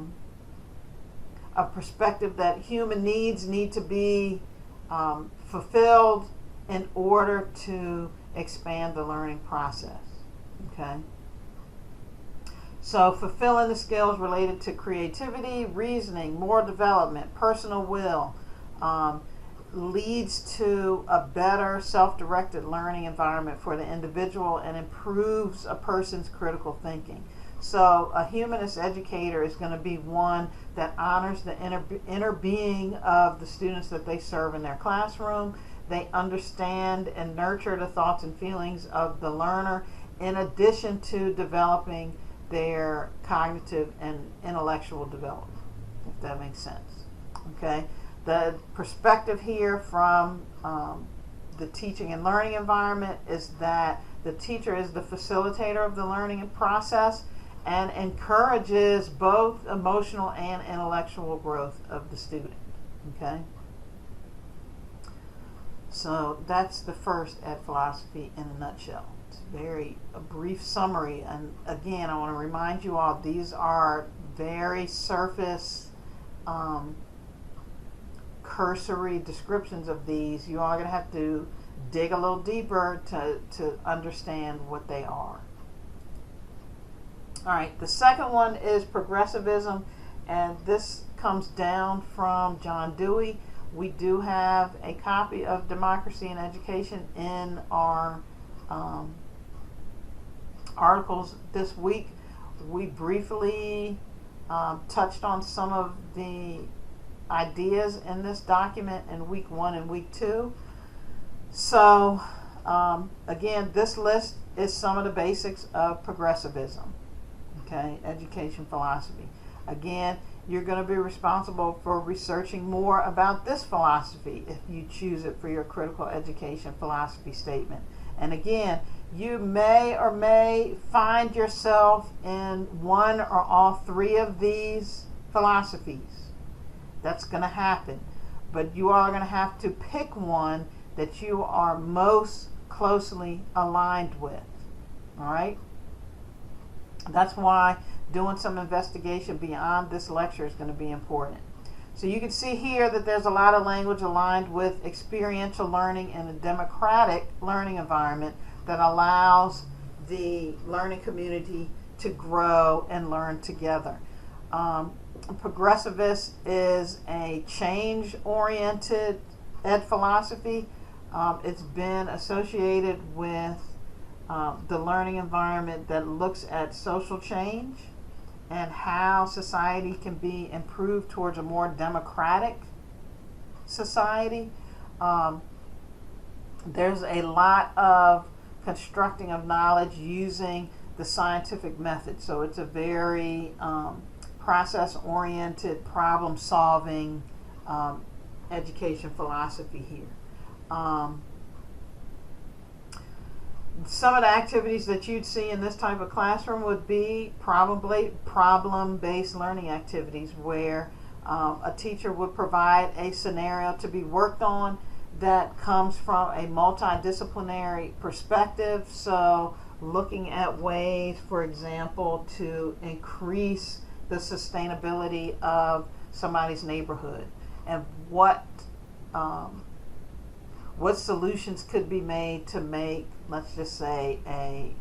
perspective that human needs need to be fulfilled in order to expand the learning process. Okay? So fulfilling the skills related to creativity, reasoning, moral development, personal will leads to a better self-directed learning environment for the individual and improves a person's critical thinking. So a humanist educator is going to be one that honors the inner being of the students that they serve in their classroom. They understand and nurture the thoughts and feelings of the learner in addition to developing their cognitive and intellectual development, if that makes sense. Okay? The perspective here from the teaching and learning environment is that the teacher is the facilitator of the learning process and encourages both emotional and intellectual growth of the student. Okay? So that's the first ed philosophy in a nutshell. It's a brief summary, and again, I want to remind you all, these are very surface, cursory descriptions of these. You are going to have to dig a little deeper to understand what they are. All right, the second one is progressivism, and this comes down from John Dewey. We do have a copy of Democracy in Education in our articles this week. We briefly touched on some of the ideas in this document in week 1 and week 2. So again, this list is some of the basics of progressivism, okay, education philosophy. Again, you're going to be responsible for researching more about this philosophy if you choose it for your critical education philosophy statement. And again, you may or may find yourself in one or all three of these philosophies. That's going to happen. But you are going to have to pick one that you are most closely aligned with. All right. That's why doing some investigation beyond this lecture is going to be important. So you can see here that there's a lot of language aligned with experiential learning in a democratic learning environment that allows the learning community to grow and learn together. Progressivist is a change-oriented ed philosophy. It's been associated with the learning environment that looks at social change and how society can be improved towards a more democratic society. There's a lot of constructing of knowledge using the scientific method. So it's a very process-oriented, problem-solving education philosophy here. Some of the activities that you'd see in this type of classroom would be probably problem-based learning activities where a teacher would provide a scenario to be worked on that comes from a multidisciplinary perspective. So looking at ways, for example, to increase the sustainability of somebody's neighborhood and what solutions could be made to make, let's just say, a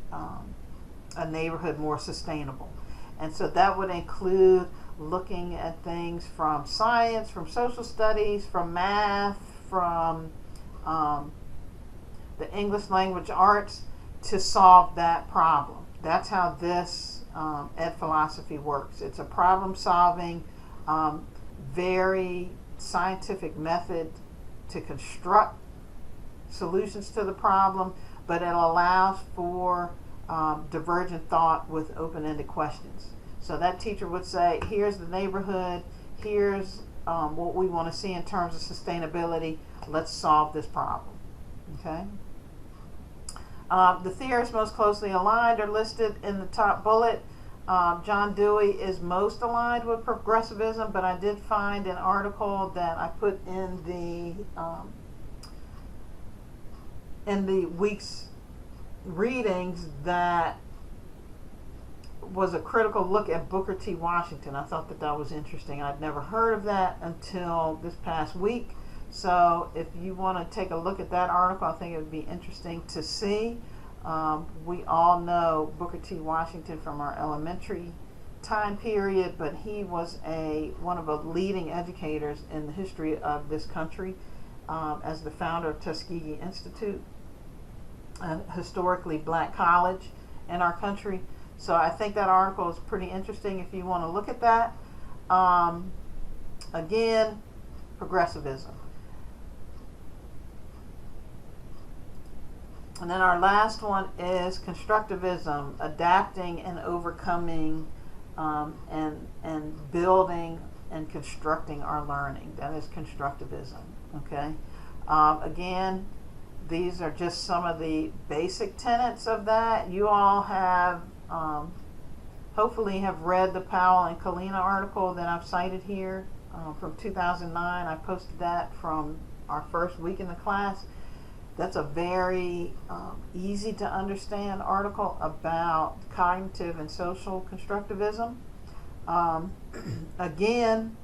neighborhood more sustainable. And so that would include looking at things from science, from social studies, from math, from the English language arts to solve that problem. That's how this ed philosophy works. It's a problem-solving, very scientific method to construct solutions to the problem, but it allows for divergent thought with open-ended questions. So that teacher would say, here's the neighborhood, here's what we want to see in terms of sustainability, let's solve this problem. Okay. The theorists most closely aligned are listed in the top bullet. John Dewey is most aligned with progressivism, but I did find an article that I put in the week's readings that was a critical look at Booker T. Washington. I thought that was interesting. I'd never heard of that until this past week. So if you want to take a look at that article, I think it would be interesting to see. We all know Booker T. Washington from our elementary time period, but he was one of the leading educators in the history of this country as the founder of Tuskegee Institute, a historically black college in our country. So I think that article is pretty interesting if you want to look at that. Again, progressivism. And then our last one is constructivism, adapting and overcoming and building and constructing our learning. That is constructivism. Okay. Again, these are just some of the basic tenets of that. You all have hopefully have read the Powell and Kalina article that I've cited here from 2009. I posted that from our first week in the class. That's a very easy to understand article about cognitive and social constructivism. Again,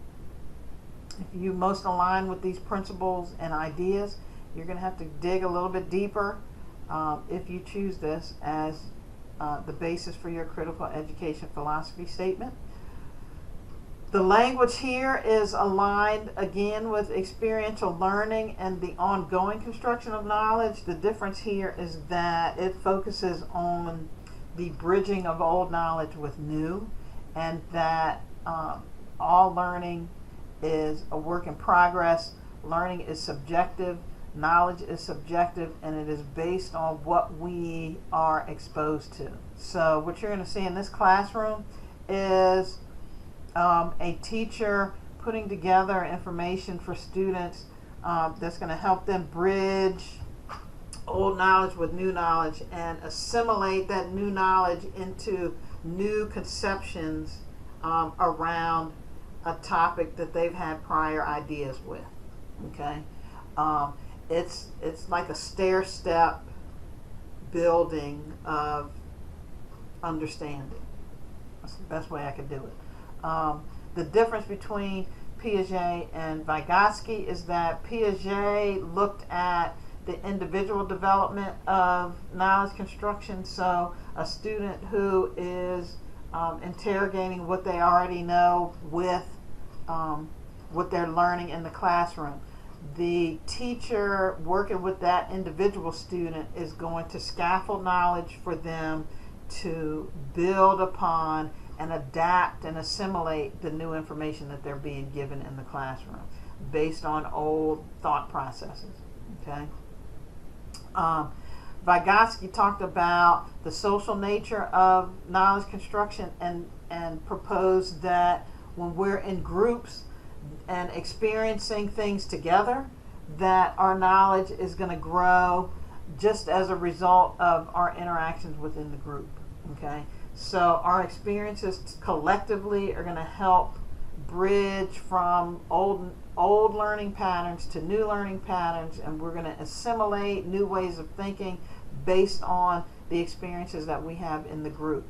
if you most align with these principles and ideas, you're going to have to dig a little bit deeper if you choose this as the basis for your critical education philosophy statement. The language here is aligned again with experiential learning and the ongoing construction of knowledge. The difference here is that it focuses on the bridging of old knowledge with new, and that all learning is a work in progress. Learning is subjective, knowledge is subjective, and it is based on what we are exposed to. So what you're going to see in this classroom is a teacher putting together information for students that's going to help them bridge old knowledge with new knowledge and assimilate that new knowledge into new conceptions around a topic that they've had prior ideas with. Okay, it's like a stair-step building of understanding. That's the best way I could do it. The difference between Piaget and Vygotsky is that Piaget looked at the individual development of knowledge construction. So a student who is interrogating what they already know with what they're learning in the classroom. The teacher working with that individual student is going to scaffold knowledge for them to build upon and adapt and assimilate the new information that they're being given in the classroom based on old thought processes. Okay. Vygotsky talked about the social nature of knowledge construction and proposed that when we're in groups and experiencing things together, that our knowledge is going to grow just as a result of our interactions within the group. Okay, so our experiences collectively are going to help bridge from old learning patterns to new learning patterns, and we're going to assimilate new ways of thinking based on the experiences that we have in the group.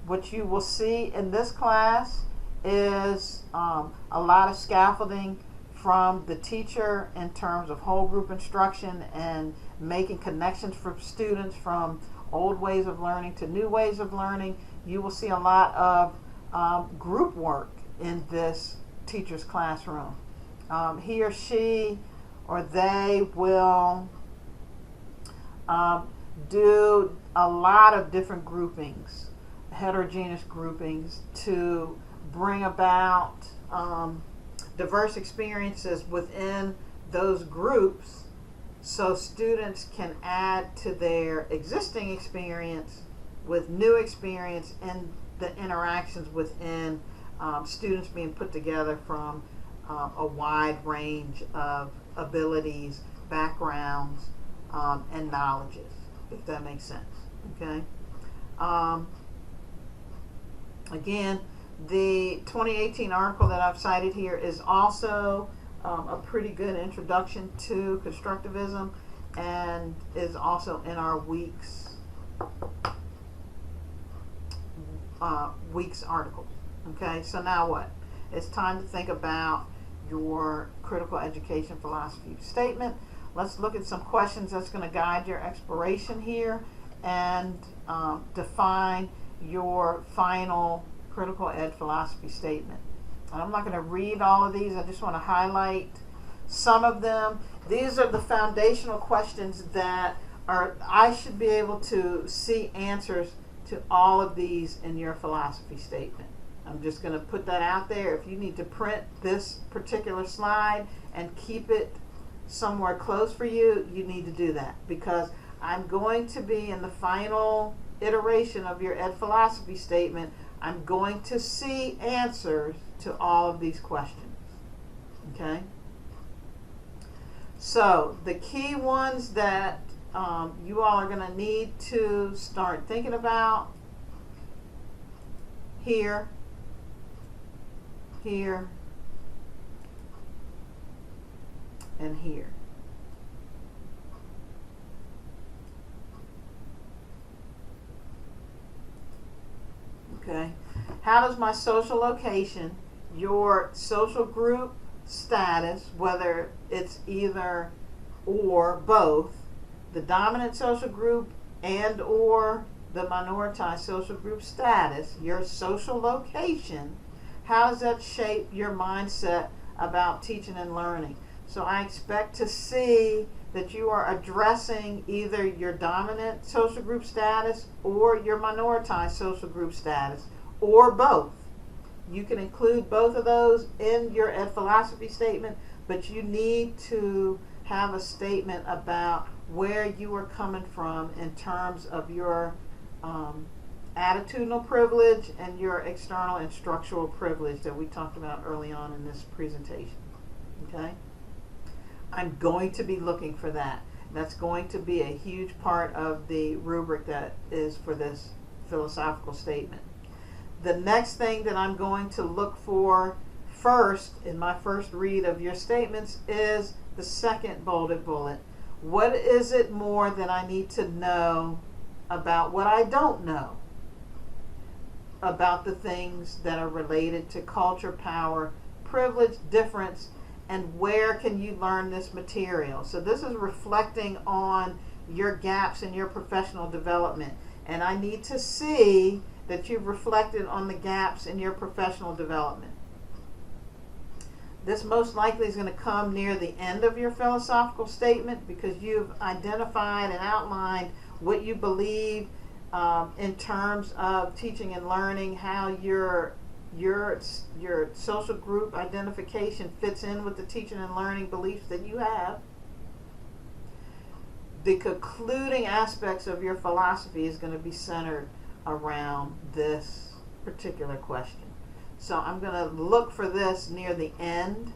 What you will see in this class is a lot of scaffolding from the teacher in terms of whole group instruction and making connections for students from old ways of learning to new ways of learning. You will see a lot of group work in this teacher's classroom. He or she or they will do a lot of different groupings, heterogeneous groupings, to bring about diverse experiences within those groups so students can add to their existing experience with new experience in the interactions within students being put together from a wide range of abilities, backgrounds, and knowledges, if that makes sense. Okay. Again, the 2018 article that I've cited here is also a pretty good introduction to constructivism and is also in our week's article. Okay, so now what? It's time to think about your critical education philosophy statement. Let's look at some questions that's going to guide your exploration here and define your final critical ed philosophy statement. And I'm not going to read all of these. I just want to highlight some of them. These are the foundational questions that I should be able to see answers to all of these in your philosophy statement. I'm just going to put that out there. If you need to print this particular slide and keep it somewhere close for you, you need to do that, because I'm going to be in the final iteration of your ed philosophy statement. I'm going to see answers to all of these questions. Okay? So the key ones that you all are going to need to start thinking about here, and here. Okay. How does my social location, your social group status, whether it's either or both, the dominant social group and or the minoritized social group status, your social location, how does that shape your mindset about teaching and learning? So I expect to see that you are addressing either your dominant social group status or your minoritized social group status, or both. You can include both of those in your ed philosophy statement, but you need to have a statement about where you are coming from in terms of your attitudinal privilege and your external and structural privilege that we talked about early on in this presentation. Okay? I'm going to be looking for that. That's going to be a huge part of the rubric that is for this philosophical statement. The next thing that I'm going to look for first in my first read of your statements is the second bolded bullet. What is it more that I need to know about what I don't know? about the things that are related to culture, power, privilege, difference, and where can you learn this material. So this is reflecting on your gaps in your professional development. And I need to see that you've reflected on the gaps in your professional development. This most likely is going to come near the end of your philosophical statement because you've identified and outlined what you believe in terms of teaching and learning, how your social group identification fits in with the teaching and learning beliefs that you have. The concluding aspects of your philosophy is going to be centered around this particular question. So I'm going to look for this near the end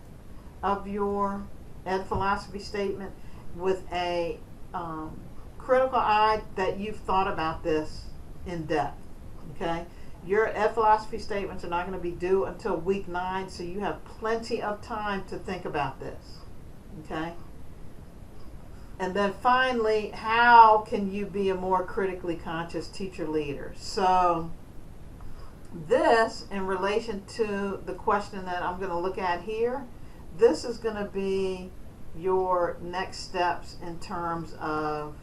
of your ed philosophy statement with a critical eye that you've thought about this in depth. Okay? Your ed philosophy statements are not going to be due until week 9, so you have plenty of time to think about this. Okay? And then finally, how can you be a more critically conscious teacher leader? So this, in relation to the question that I'm going to look at here, this is going to be your next steps in terms of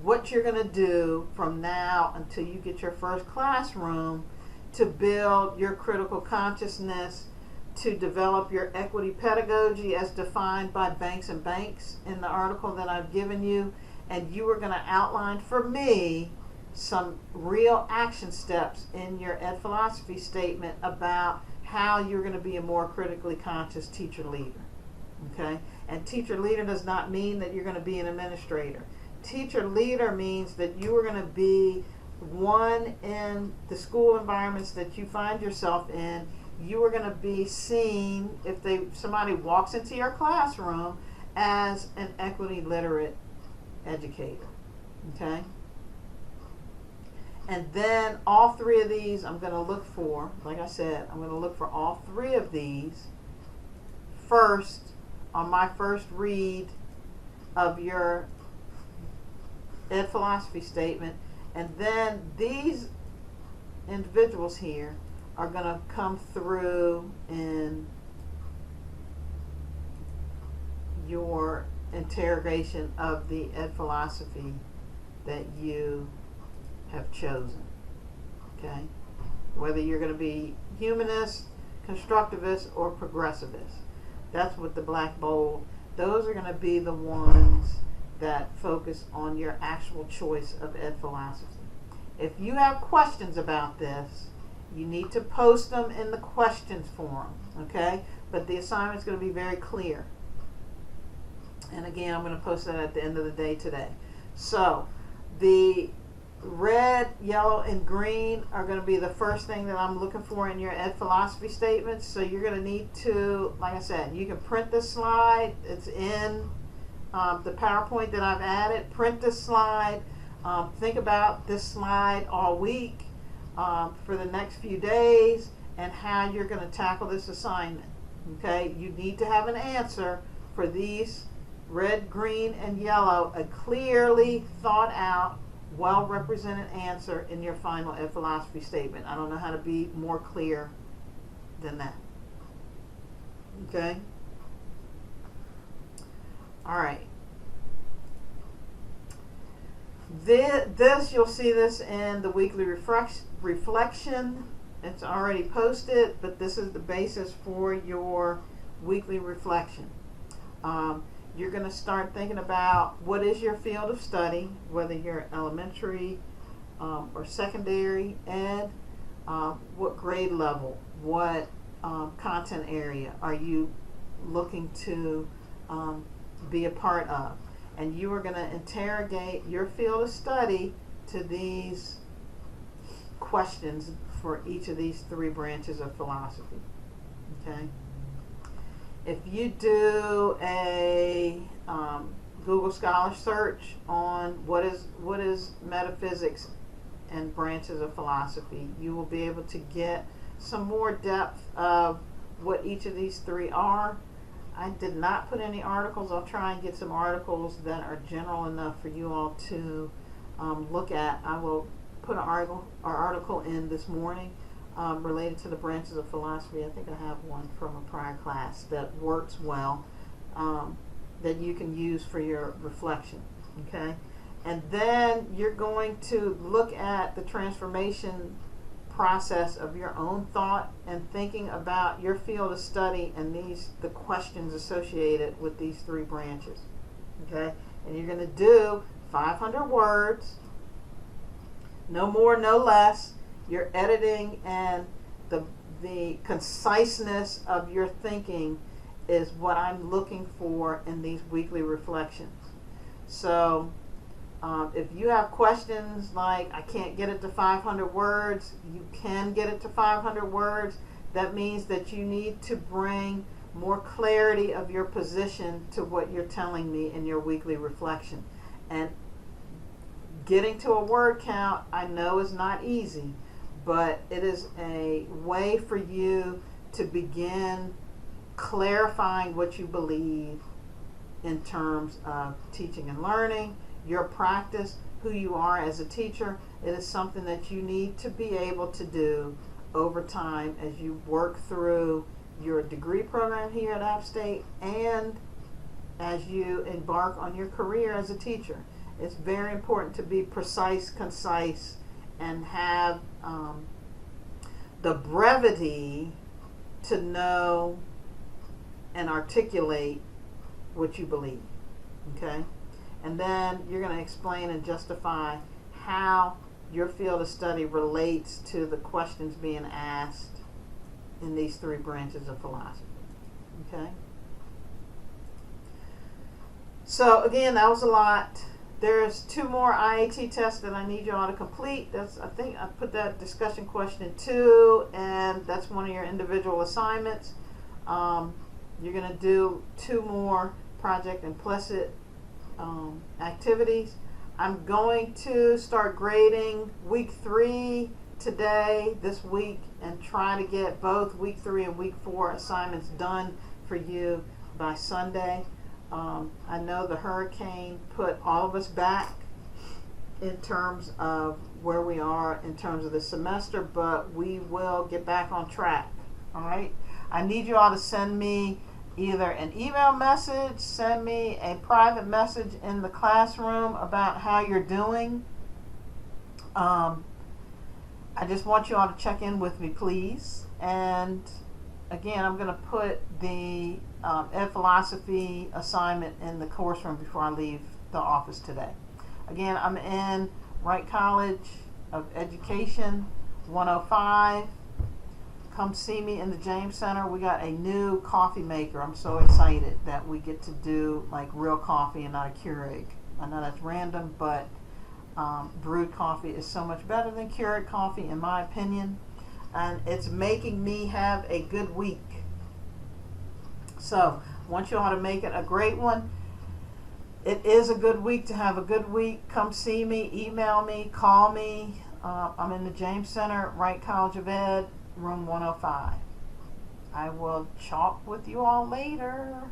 what you're going to do from now until you get your first classroom to build your critical consciousness, to develop your equity pedagogy as defined by Banks and Banks in the article that I've given you. And you are going to outline for me some real action steps in your ed philosophy statement about how you're going to be a more critically conscious teacher leader. Okay? And teacher leader does not mean that you're going to be an administrator. Teacher leader means that you are going to be one in the school environments that you find yourself in. You are going to be seen, if somebody walks into your classroom, as an equity literate educator. Okay? And then all 3 of these I'm going to look for, like I said, I'm going to look for all 3 of these first on my first read of your ed philosophy statement. And then these individuals here are going to come through in your interrogation of the ed philosophy that you have chosen. Okay? Whether you're going to be humanist, constructivist, or progressivist. That's what the black bold, those are going to be the ones that focus on your actual choice of ed philosophy. If you have questions about this, you need to post them in the questions forum, okay? But the assignment is going to be very clear. And again, I'm going to post that at the end of the day today. So the red, yellow, and green are going to be the first thing that I'm looking for in your ed philosophy statements. So you're going to need to, like I said, you can print this slide. It's in the PowerPoint that I've added. Print this slide. Think about this slide all week for the next few days and how you're going to tackle this assignment. Okay, you need to have an answer for these red, green, and yellow, a clearly thought out, well represented answer in your final ed philosophy statement. I don't know how to be more clear than that. Okay? All right. This, you'll see this in the weekly reflection. It's already posted, but this is the basis for your weekly reflection. You're going to start thinking about what is your field of study, whether you're elementary or secondary ed, what grade level, what content area are you looking to be a part of. And you are going to interrogate your field of study to these questions for each of these 3 branches of philosophy. Okay? If you do a Google Scholar search on what is metaphysics and branches of philosophy, you will be able to get some more depth of what each of these 3 are. I did not put any articles. I'll try and get some articles that are general enough for you all to look at. I will put an article in this morning related to the branches of philosophy. I think I have one from a prior class that works well, that you can use for your reflection. Okay, and then you're going to look at the transformation process of your own thought and thinking about your field of study and the questions associated with these three branches. Okay, and you're going to do 500 words, no more, no less. Your editing and the conciseness of your thinking is what I'm looking for in these weekly reflections. So if you have questions like, I can't get it to 500 words, you can get it to 500 words. That means that you need to bring more clarity of your position to what you're telling me in your weekly reflection. And getting to a word count, I know is not easy, but it is a way for you to begin clarifying what you believe in terms of teaching and learning, your practice, who you are as a teacher. It is something that you need to be able to do over time as you work through your degree program here at App State and as you embark on your career as a teacher. It's very important to be precise, concise, and have the brevity to know and articulate what you believe. Okay? And then you're going to explain and justify how your field of study relates to the questions being asked in these three branches of philosophy. Okay? So again, that was a lot. There's 2 more IAT tests that I need you all to complete. I think I put that discussion question 2, and that's one of your individual assignments. You're going to do 2 more project implicit activities. I'm going to start grading week 3 today, this week, and try to get both week 3 and week 4 assignments done for you by Sunday. I know the hurricane put all of us back in terms of where we are in terms of the semester, but we will get back on track. All right. I need you all to send me either an email message, send me a private message in the classroom about how you're doing. I just want you all to check in with me, please. And again, I'm going to put the Ed Philosophy assignment in the course room before I leave the office today. Again, I'm in Wright College of Education 105. Come see me in the James Center. We got a new coffee maker. I'm so excited that we get to do like real coffee and not a Keurig. I know that's random, but brewed coffee is so much better than Keurig coffee in my opinion. And it's making me have a good week. So, I want you all to make it a great one. It is a good week to have a good week. Come see me, email me, call me. I'm in the James Center, Wright College of Ed, room 105. I will chalk with you all later.